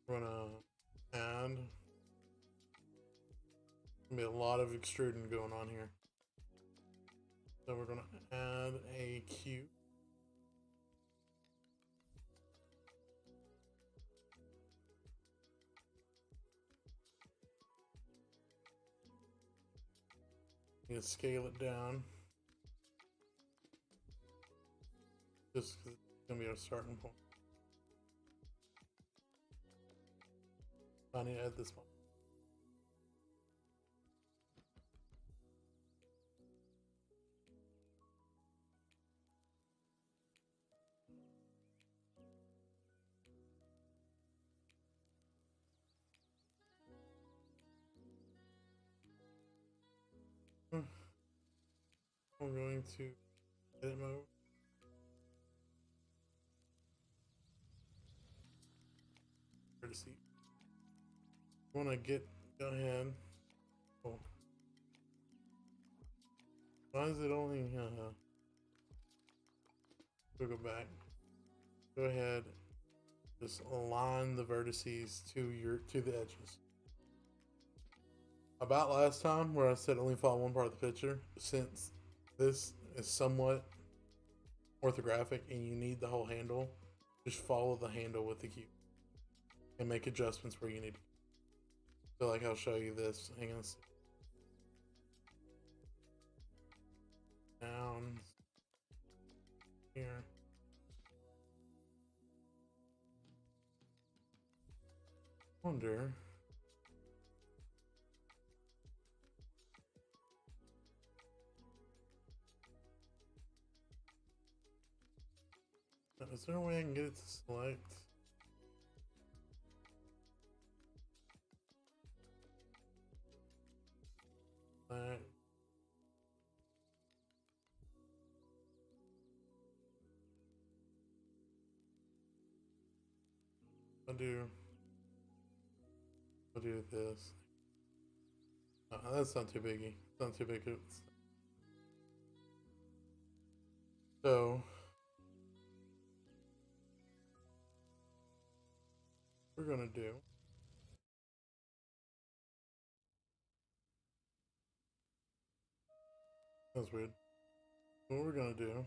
We're gonna add. Be a lot of extruding going on here. So we're gonna add a cube. You can scale it down. Just because it's gonna be our starting point. I need to add this one. I'm going to edit mode. Where to see? I want to go ahead. Oh. Why is it only, we'll go back. Go ahead Just align the vertices to the edges. About last time where I said only follow one part of the picture, since this is somewhat orthographic and you need the whole handle, just follow the handle with the cube and make adjustments where you need to. So like I'll show you this. Hang on a second. Down here. Wonder. Is there a way I can get it to select? I'll do this. That's not too biggie. It's not too big. So we're gonna do. That's weird. What we're gonna do.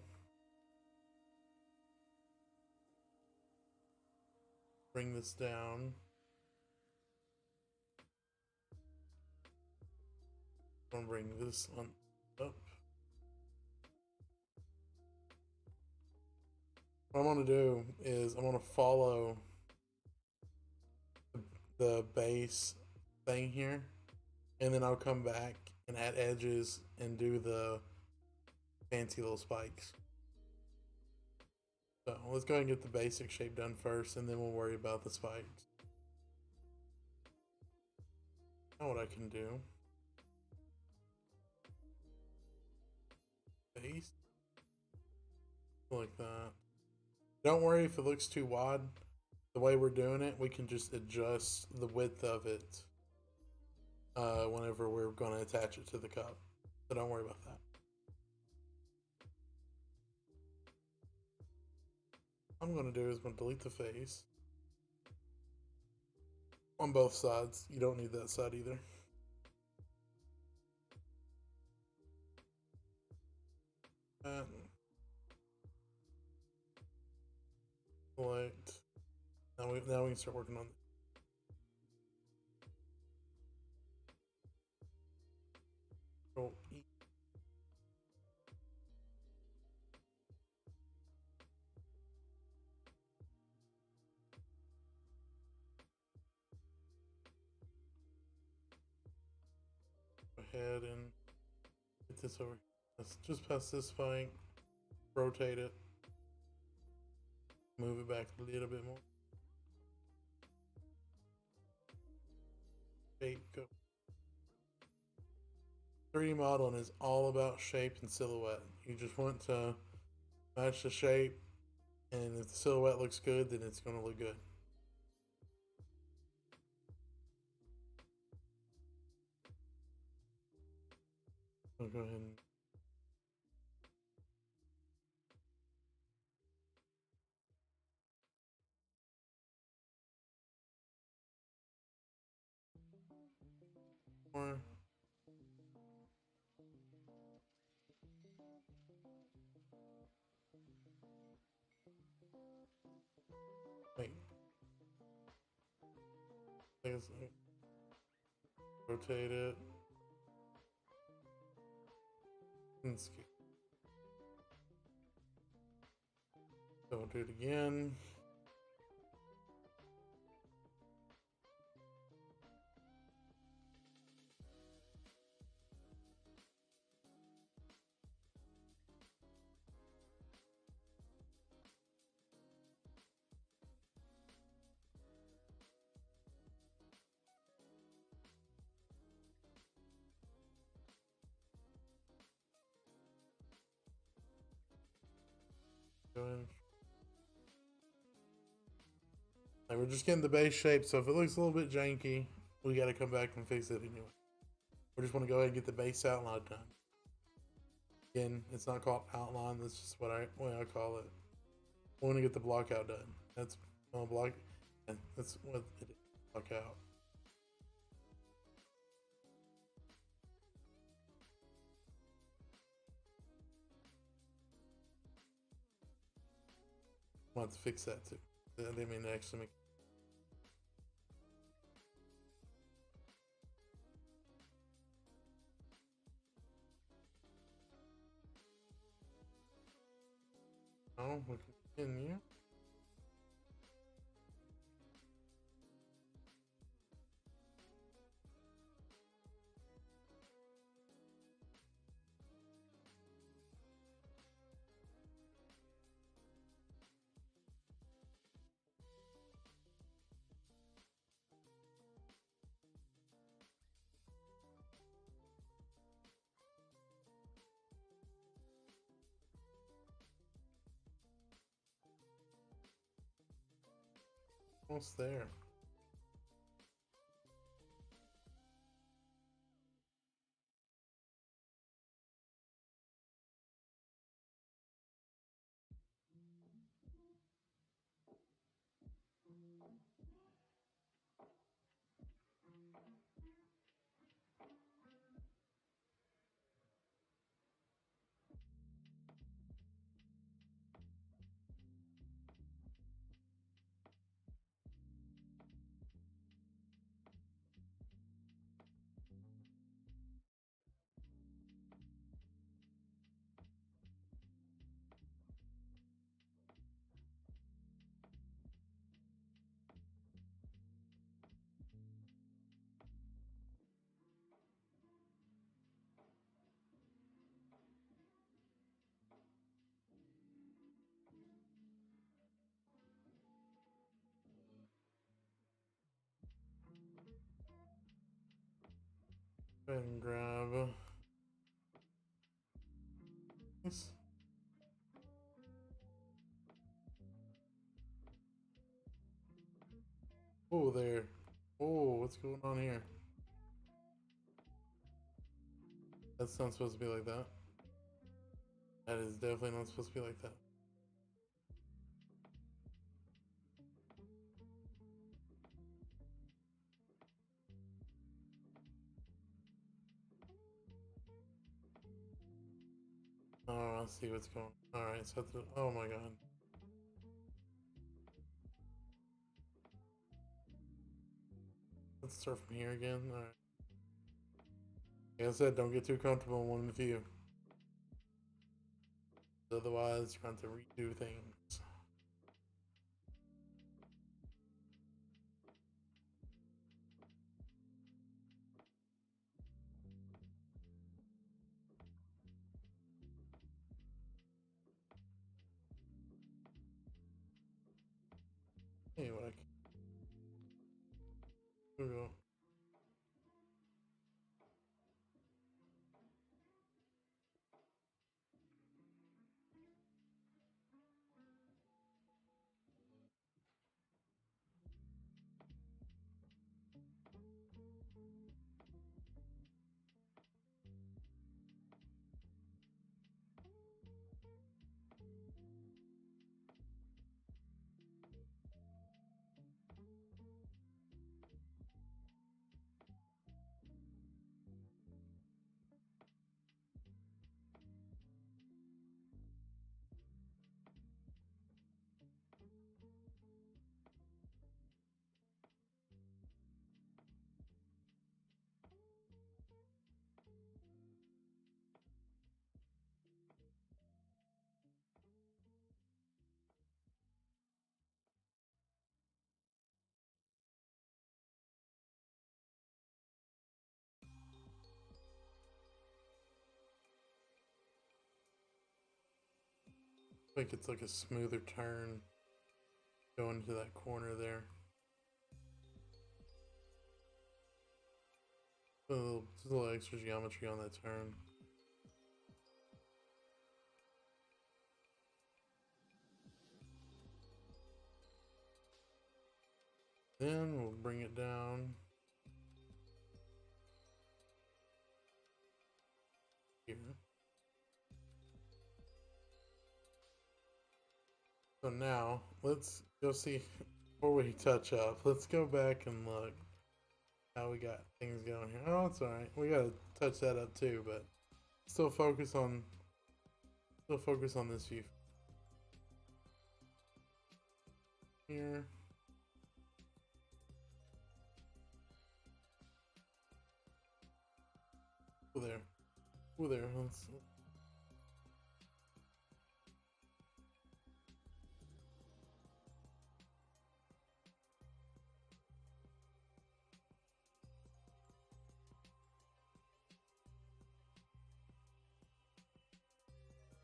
Bring this down. I'm gonna bring this one up. What I'm gonna do is I'm gonna follow the base thing here, and then I'll come back and add edges and do the fancy little spikes. So let's go ahead and get the basic shape done first, and then we'll worry about the spikes. Now what I can do. Base. Like that. Don't worry if it looks too wide. The way we're doing it, we can just adjust the width of it whenever we're going to attach it to the cup. So don't worry about that. What I'm going to do is I'm going to delete the face on both sides. You don't need that side either. Select. Now we can start working on it. Control E. Go ahead and get this over. Let's just past this spike, rotate it, move it back a little bit more. Shape, go. 3D modeling is all about shape and silhouette. You just want to match the shape, and if the silhouette looks good, then it's going to look good. I'll go ahead and more. Wait. Rotate it. And skip. So we'll do it again. Go ahead. Like we're just getting the base shape, so if it looks a little bit janky, we got to come back and fix it anyway. We just want to go ahead and get the base outline done. Again, it's not called outline. That's just what I call it. We want to get the block out done. That's small block, and that's what it block out. I want to fix that too. I didn't mean to actually make. Oh, we can continue. Almost there. Go ahead and grab this. Oh, there. Oh, what's going on here? That's not supposed to be like that. That is definitely not supposed to be like that. Oh, I see what's going on. Alright, so oh my god. Let's start from here again. Alright. Like I said, don't get too comfortable in one view. Otherwise, you're going to redo things. Anyway, here we go. I think it's like a smoother turn going to that corner there. Just a little extra geometry on that turn. Then we'll bring it down here. So now let's go see before we touch up, let's go back and look how we got things going here. Oh, it's alright. We gotta touch that up too, but still focus on this view here. Over there. Over there. Let's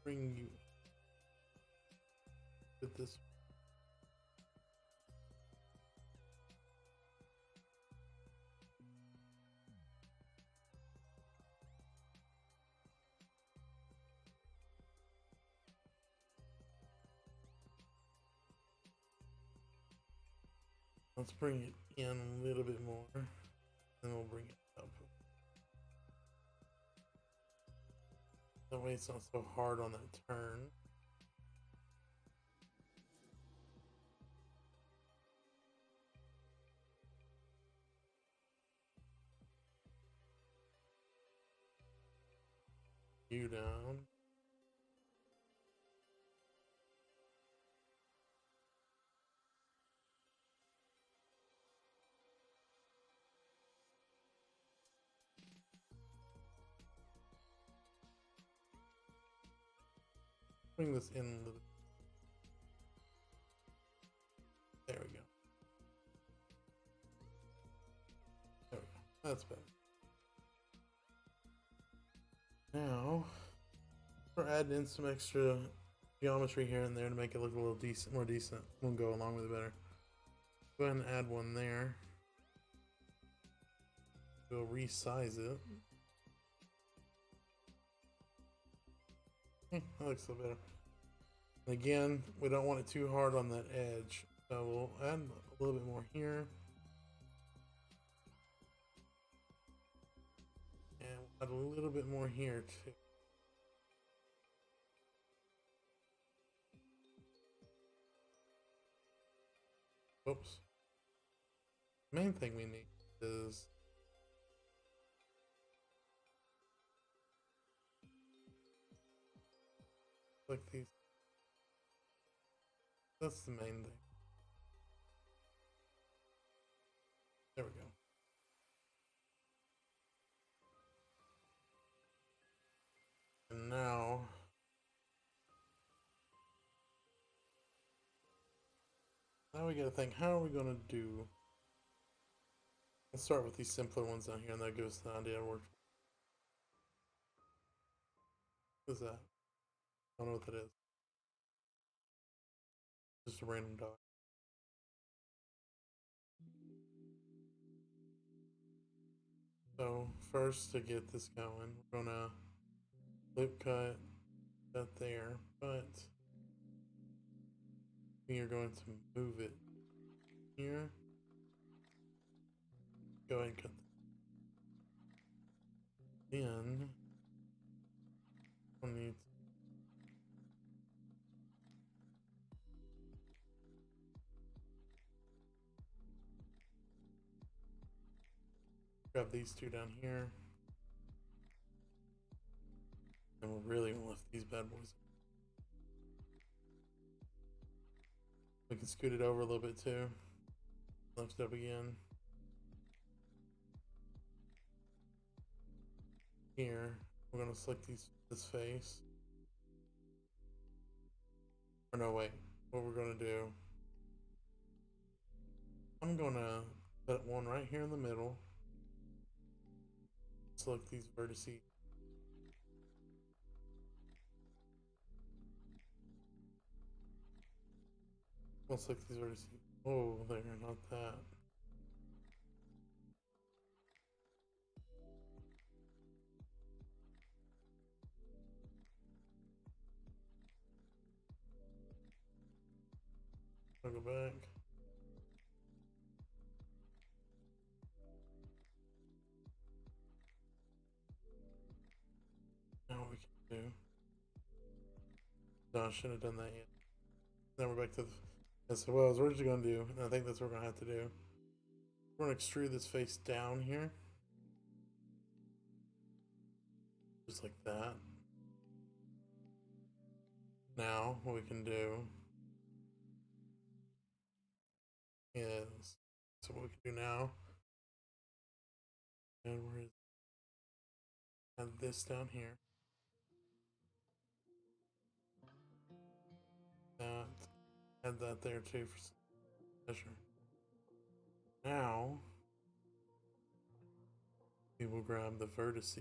bring you with this. Let's bring it in a little bit more, then we'll bring it up. That way it's not so hard on that turn. You down. Bring this in a little. There we go. There we go. That's better. Now, we're adding in some extra geometry here and there to make it look a little decent, more decent. We'll go along with it better. Go ahead and add one there. We'll resize it. That looks a little better. And again, we don't want it too hard on that edge, so we'll add a little bit more here. And we'll add a little bit more here too. Oops. The main thing we need is like these. That's the main thing. There we go. And now we gotta think, how are we gonna do? Let's start with these simpler ones down here, and that gives us the idea of work. What is that? I don't know what that is. Just a random dot. So first, to get this going, we're gonna flip cut that there, but we are going to move it here. Go ahead and cut that. Then we'll need grab these two down here, and we're really gonna lift these bad boys. We can scoot it over a little bit too. Lift it up again. Here, we're gonna select this face. Or no, wait. What we're gonna do? I'm gonna put one right here in the middle. Select these vertices. We'll select these vertices. Oh, there, not that. I'll go back. Now what we can do. No, I shouldn't have done that yet. Now we're back to And so what I was originally going to do, and I think that's what we're going to have to do, we're going to extrude this face down here. Just like that. Now, what we can do is, so what we can do now, and we're going to add this down here. That, add that there too for some measure. Now, we will grab the vertice.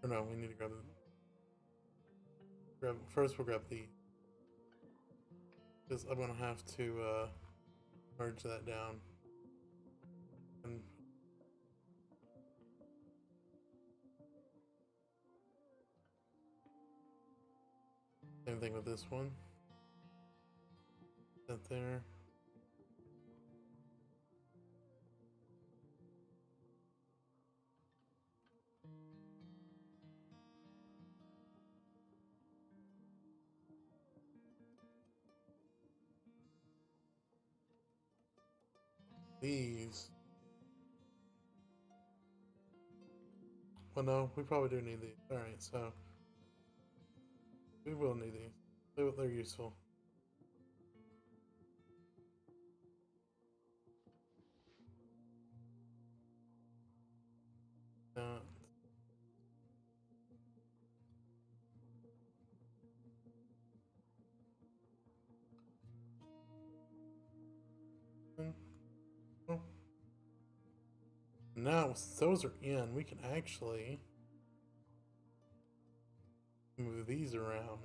Or no, we need to first we'll grab the, because I'm going to have to merge that down. And same thing with this one. That there. These. Well, no, we probably do need these. Alright, so we will need these. They're useful. Uh, oh. Now, since those are in, we can actually move these around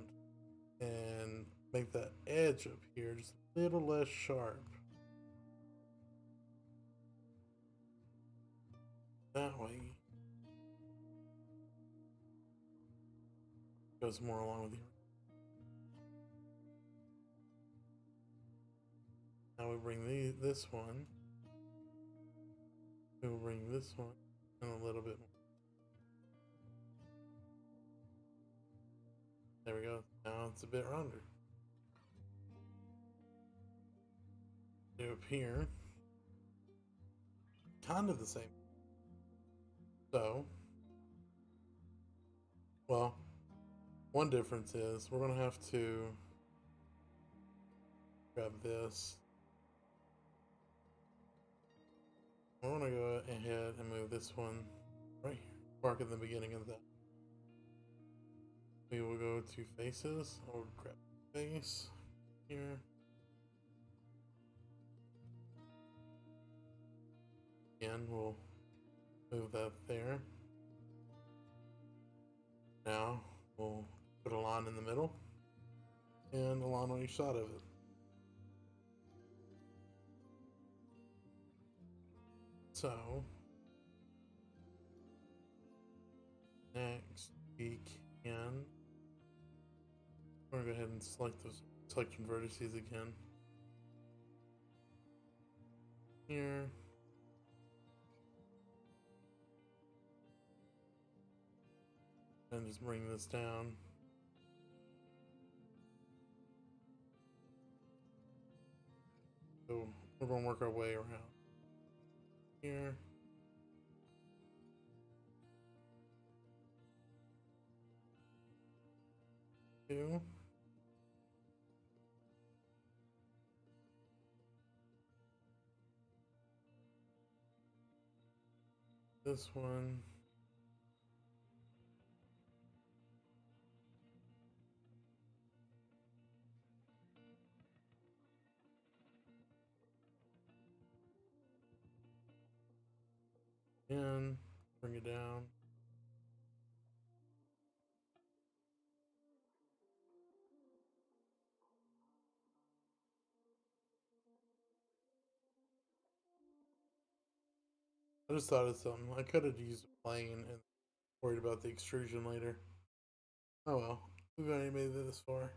and make that edge up here just a little less sharp. That way, it goes more along with the. Now we bring this one. We will bring this one in a little bit more. There we go. Now it's a bit rounder. Do up here. Kind of the same. So, well, one difference is we're going to have to grab this. We're going to go ahead and move this one right here. Mark at the beginning of that. We will go to faces. I'll grab face here. Again, we'll move that there. Now we'll put a line in the middle and a line on each side of it. So next we can, we're gonna go ahead and select those selection vertices again. Here. And just bring this down. So we're going to work our way around here. Two. This one. And bring it down. I just thought of something. I could have used a plane and worried about the extrusion later. Oh well, we've already made it this far.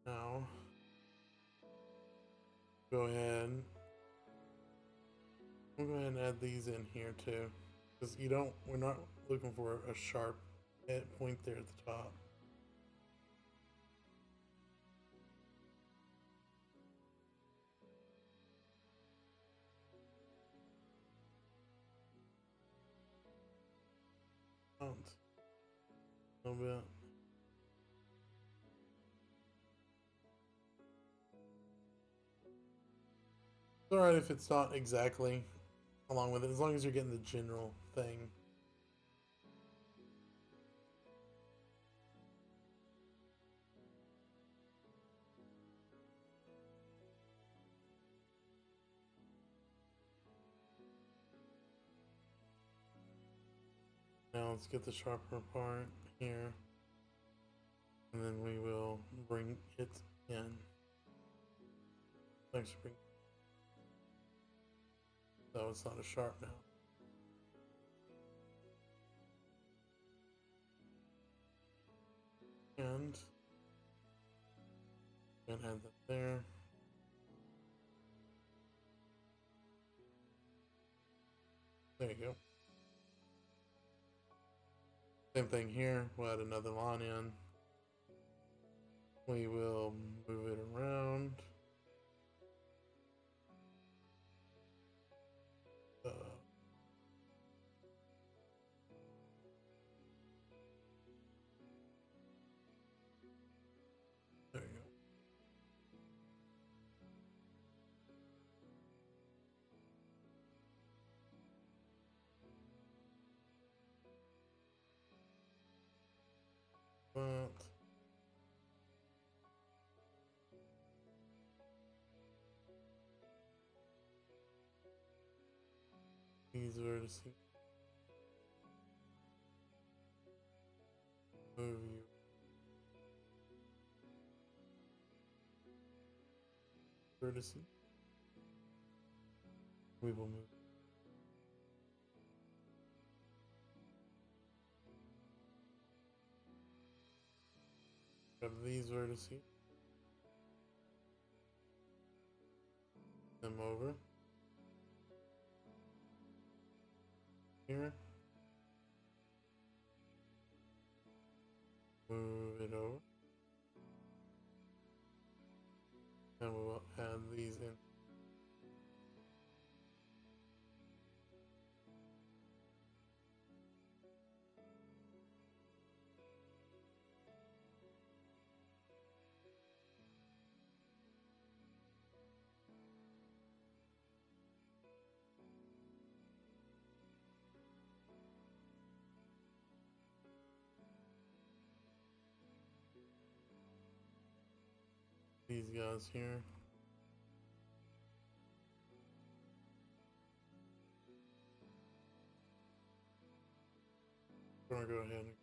Now, Go ahead. We'll go ahead and add these in here too, because we're not looking for a sharp point there at the top. A little bit. It's alright if it's not exactly along with it, as long as you're getting the general thing. Now let's get the sharper part here, and then we will bring it in. Let's bring. So it's not as sharp now. And add that there. There you go. Same thing here. We'll add another line in. We will move it around. There you go. But these vertices. Move you. Vertices. We will move. Grab these vertices. Them over. Here. Move it over. And we will add these in. These guys here. I'm gonna go ahead and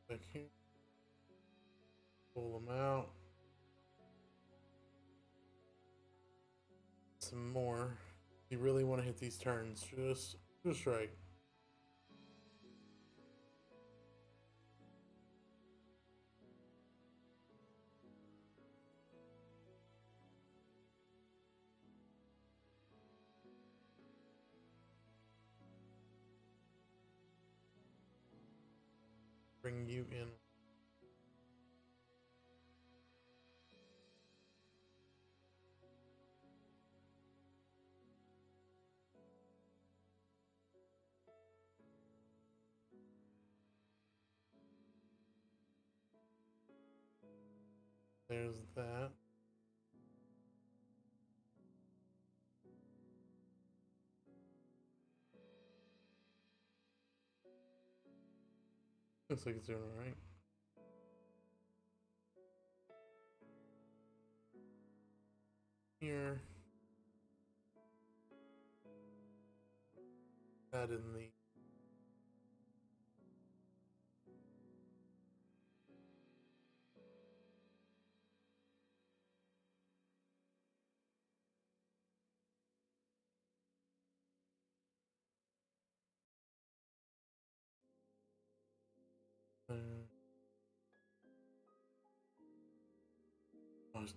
back here. Pull them out. Some more. You really want to hit these turns just right. Bring you in. There's that. Looks like it's doing all right. Here. Add in the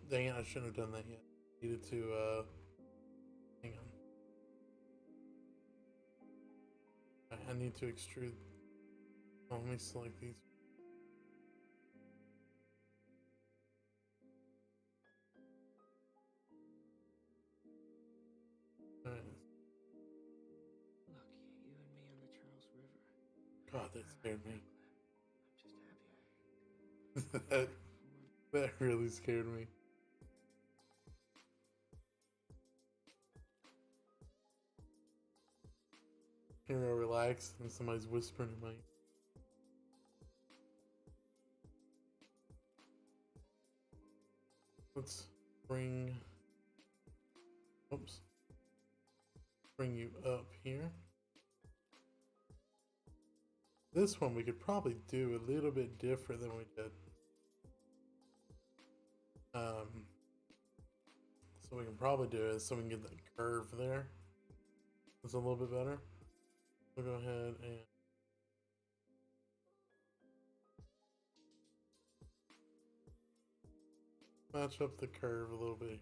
dang it, I shouldn't have done that yet. Needed to, hang on. I need to extrude. Oh, let me select these. Alright. Look, you and me on the Charles River. God, that scared me. I'm just happy. that really scared me. Here I relax and somebody's whispering in my ear. Let's bring, oops, bring you up here. This one we could probably do a little bit different than we did. So we can probably do it so we can get that curve there. It's a little bit better. We'll go ahead and match up the curve a little bit here.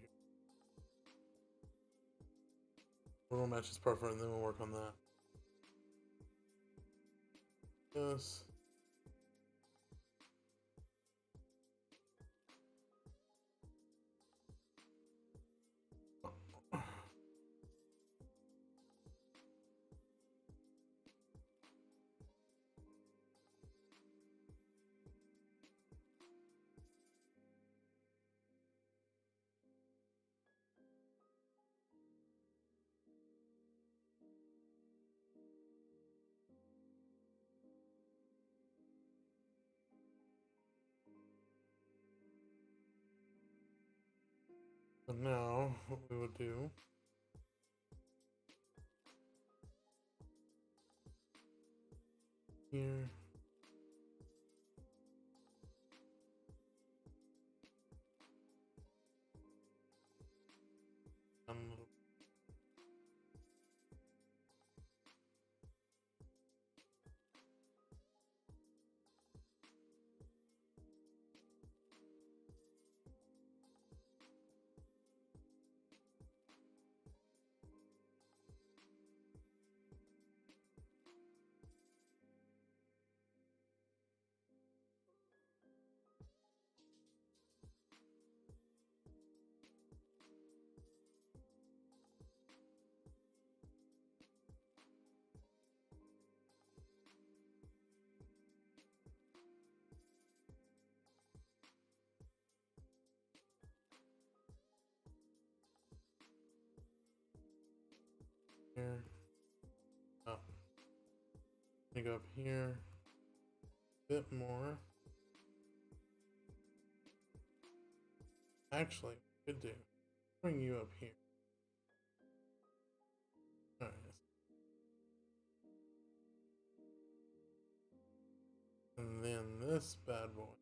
We're gonna match this perfect and then we'll work on that. Yes. So now what we would do here, a little. Here. Oh. Let me go up here a bit more. Actually, could do. Bring you up here. Alright. And then this bad boy.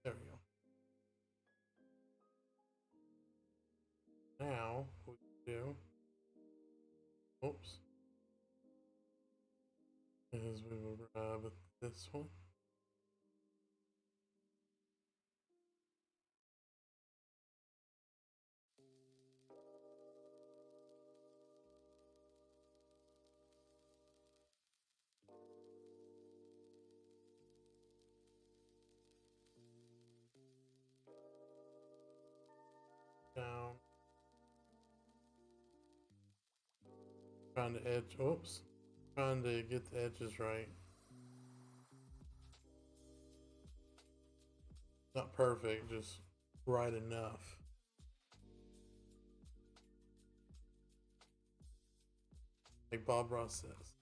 There we go. Now, what we do, oops, is we will grab this one. Down. Trying to edge, oops. Trying to get the edges right. Not perfect, just right enough. Like Bob Ross says,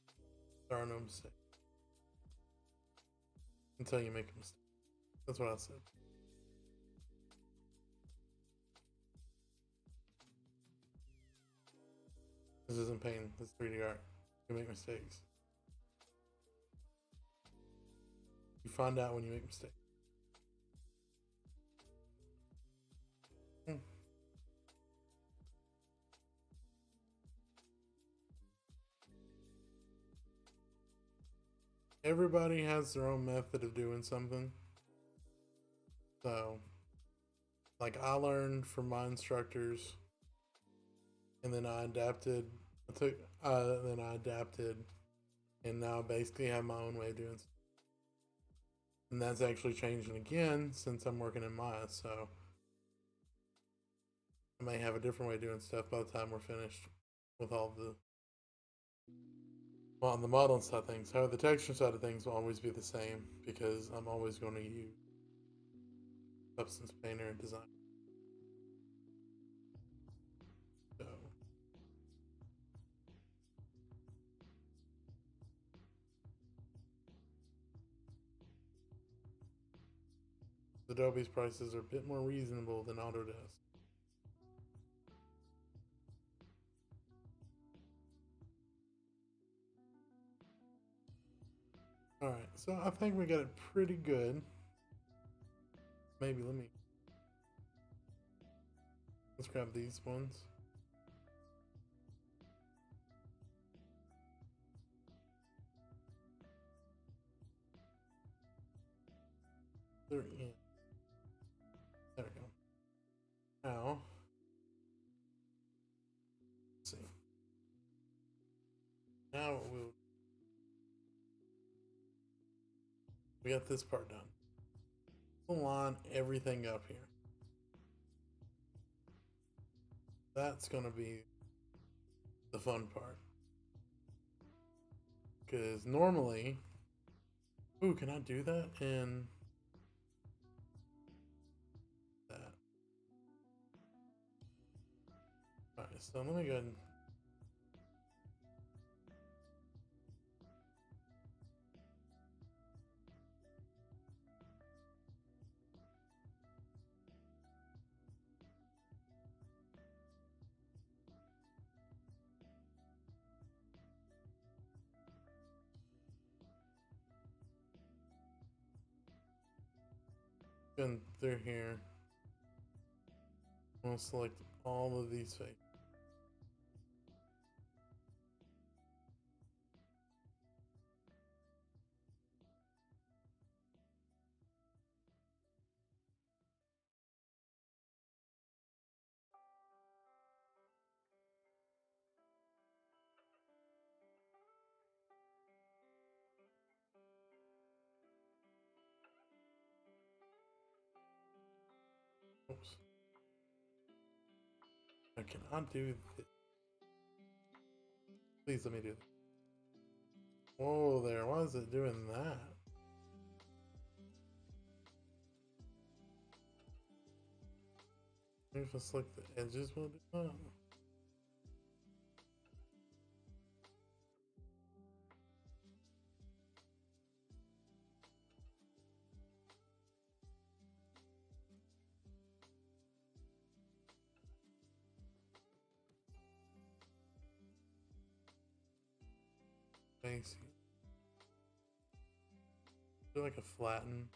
there are no mistakes until you make a mistake. That's what I said. This isn't pain, this is 3D art. You make mistakes. You find out when you make mistakes. everybody has their own method of doing something. So, like, I learned from my instructors, and then I adapted. Then I adapted, and now I basically have my own way of doing stuff. And that's actually changing again since I'm working in Maya. So I may have a different way of doing stuff by the time we're finished with all the, well, on the modeling side of things. However, the texture side of things will always be the same because I'm always going to use Substance Painter and Design. So Adobe's prices are a bit more reasonable than Autodesk. Alright, so I think we got it pretty good. Maybe let's grab these ones. They're in. There we go. Now, let's see. Now we got this part done. We'll line everything up here. That's gonna be the fun part. Because normally, ooh, can I do that in that? Alright, so let me go ahead and go through here. I'm gonna select all of these faces. Oops. I cannot do this. Please let me do this. Whoa there, why is it doing that? Maybe if I select the edges, will do that. Thanks. Do like a flatten.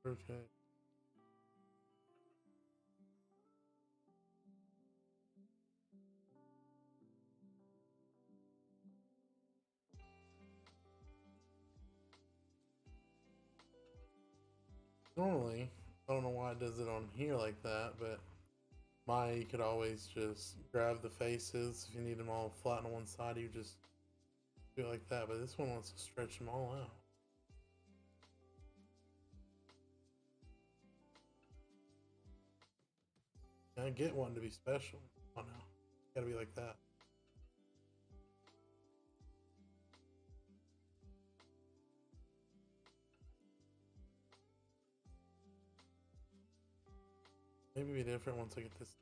Rotate. Normally, I don't know why it does it on here like that, but you could always just grab the faces. If you need them all flat on one side, you just do it like that. But this one wants to stretch them all out. I get one to be special. Oh no, gotta be like that. Maybe be different once I get this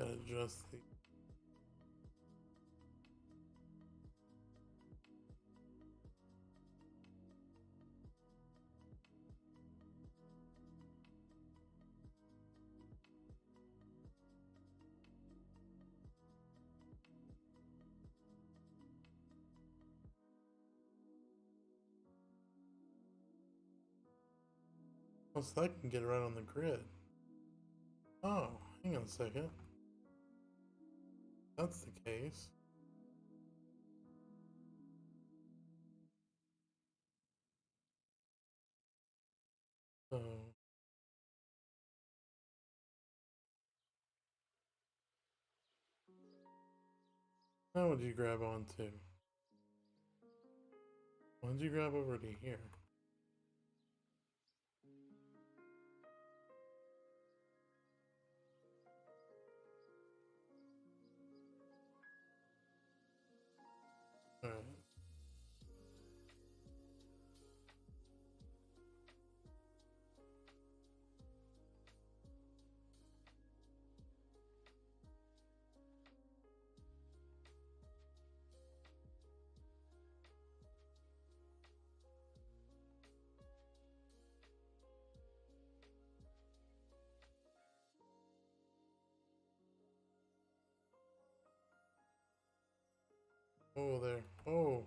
gotta adjust the. Oh, so I can get it right on the grid. Oh, hang on a second. That's the case. So now what did you grab onto? Why did you grab over to here? Alright. Oh, there. Oh.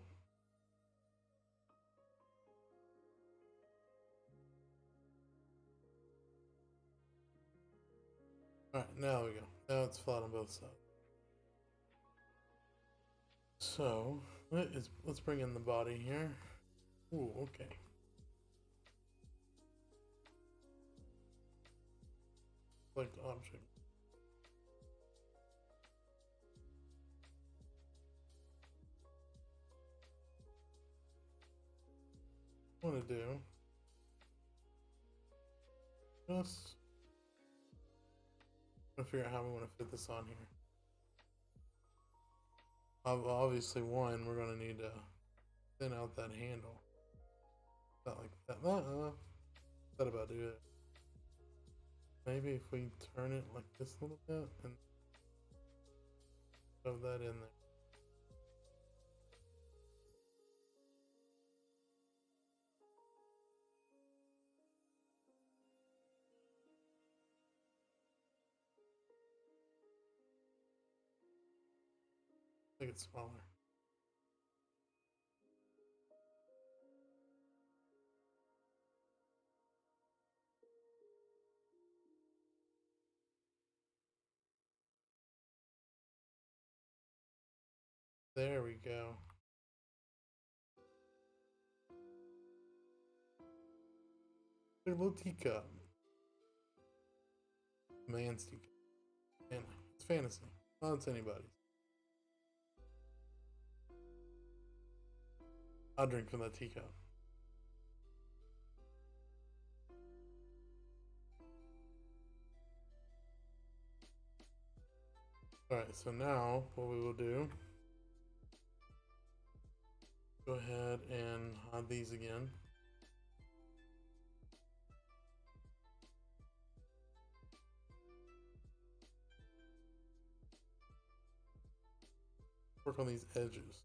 Alright, now we go. Now it's flat on both sides. So, let's bring in the body here. Ooh, okay. Select object. What I want to do, just figure out how we want to fit this on here. Obviously, one, we're going to need to thin out that handle. Not like that. That about do it. Maybe if we turn it like this a little bit and shove that in there. Make it smaller. There we go. A little teacup. Man's teacup. And it's fantasy. Well, it's anybody's. I'll drink from that teacup. Alright, so now what we will do, go ahead and hide these again. Work on these edges.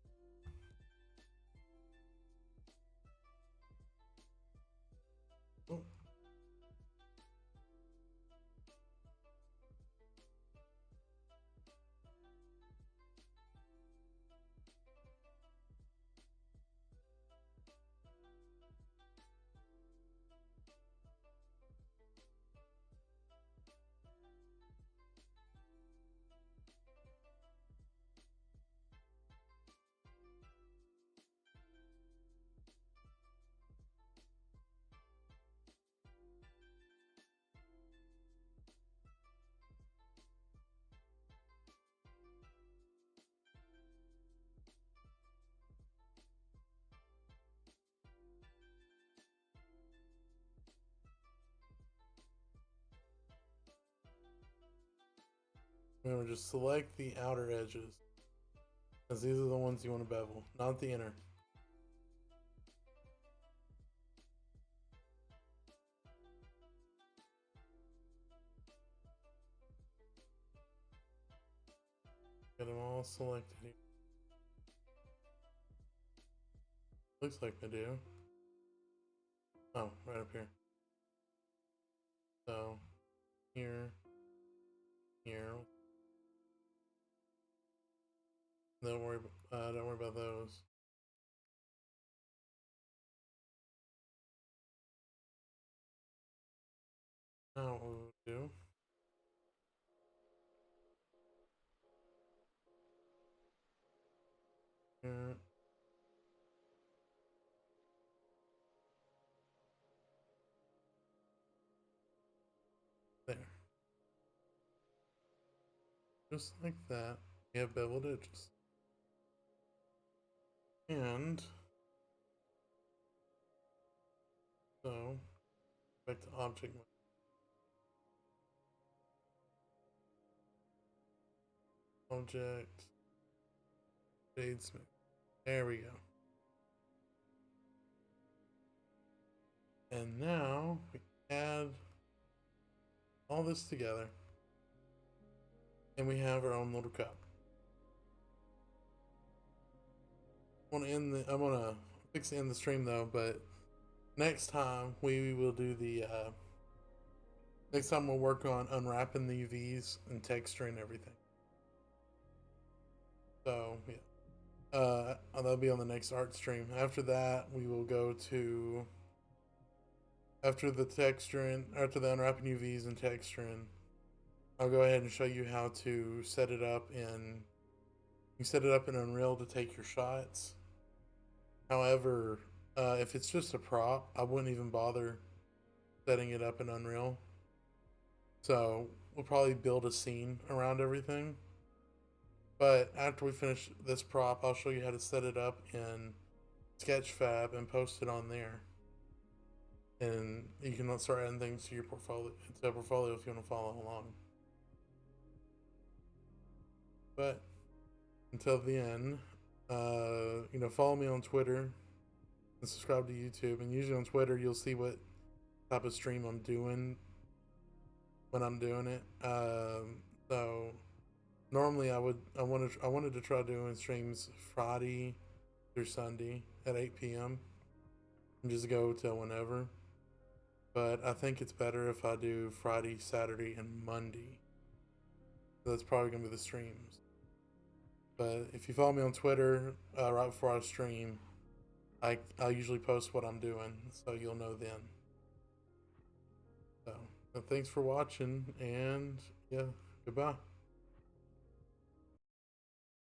Oh. Remember, just select the outer edges, because these are the ones you want to bevel, not the inner. Get them all selected here. Looks like I do. Oh, right up here. So, here, here. Don't worry about those. Now what we'll do. Here. There. Just like that. We have beveled edges. And so back to object mode. Object. Shade smooth. There we go. And now we add all this together. And we have our own little cup. I'm gonna fix the end the stream though, but next time we will do the next time we'll work on unwrapping the UVs and texturing everything. So yeah. That'll be on the next art stream. After that we will go to after the unwrapping UVs and texturing, I'll go ahead and show you how to set it up in Unreal to take your shots. However, if it's just a prop, I wouldn't even bother setting it up in Unreal. So we'll probably build a scene around everything. But after we finish this prop, I'll show you how to set it up in Sketchfab and post it on there. And you can start adding things to your portfolio if you want to follow along. But until the end, follow me on Twitter and subscribe to YouTube. And usually on Twitter, you'll see what type of stream I'm doing when I'm doing it. So normally I wanted to try doing streams Friday through Sunday at 8 p.m. and just go till whenever. But I think it's better if I do Friday, Saturday, and Monday. So that's probably gonna be the streams. But if you follow me on Twitter right before I stream, I usually post what I'm doing, so you'll know then. So thanks for watching, and yeah, goodbye.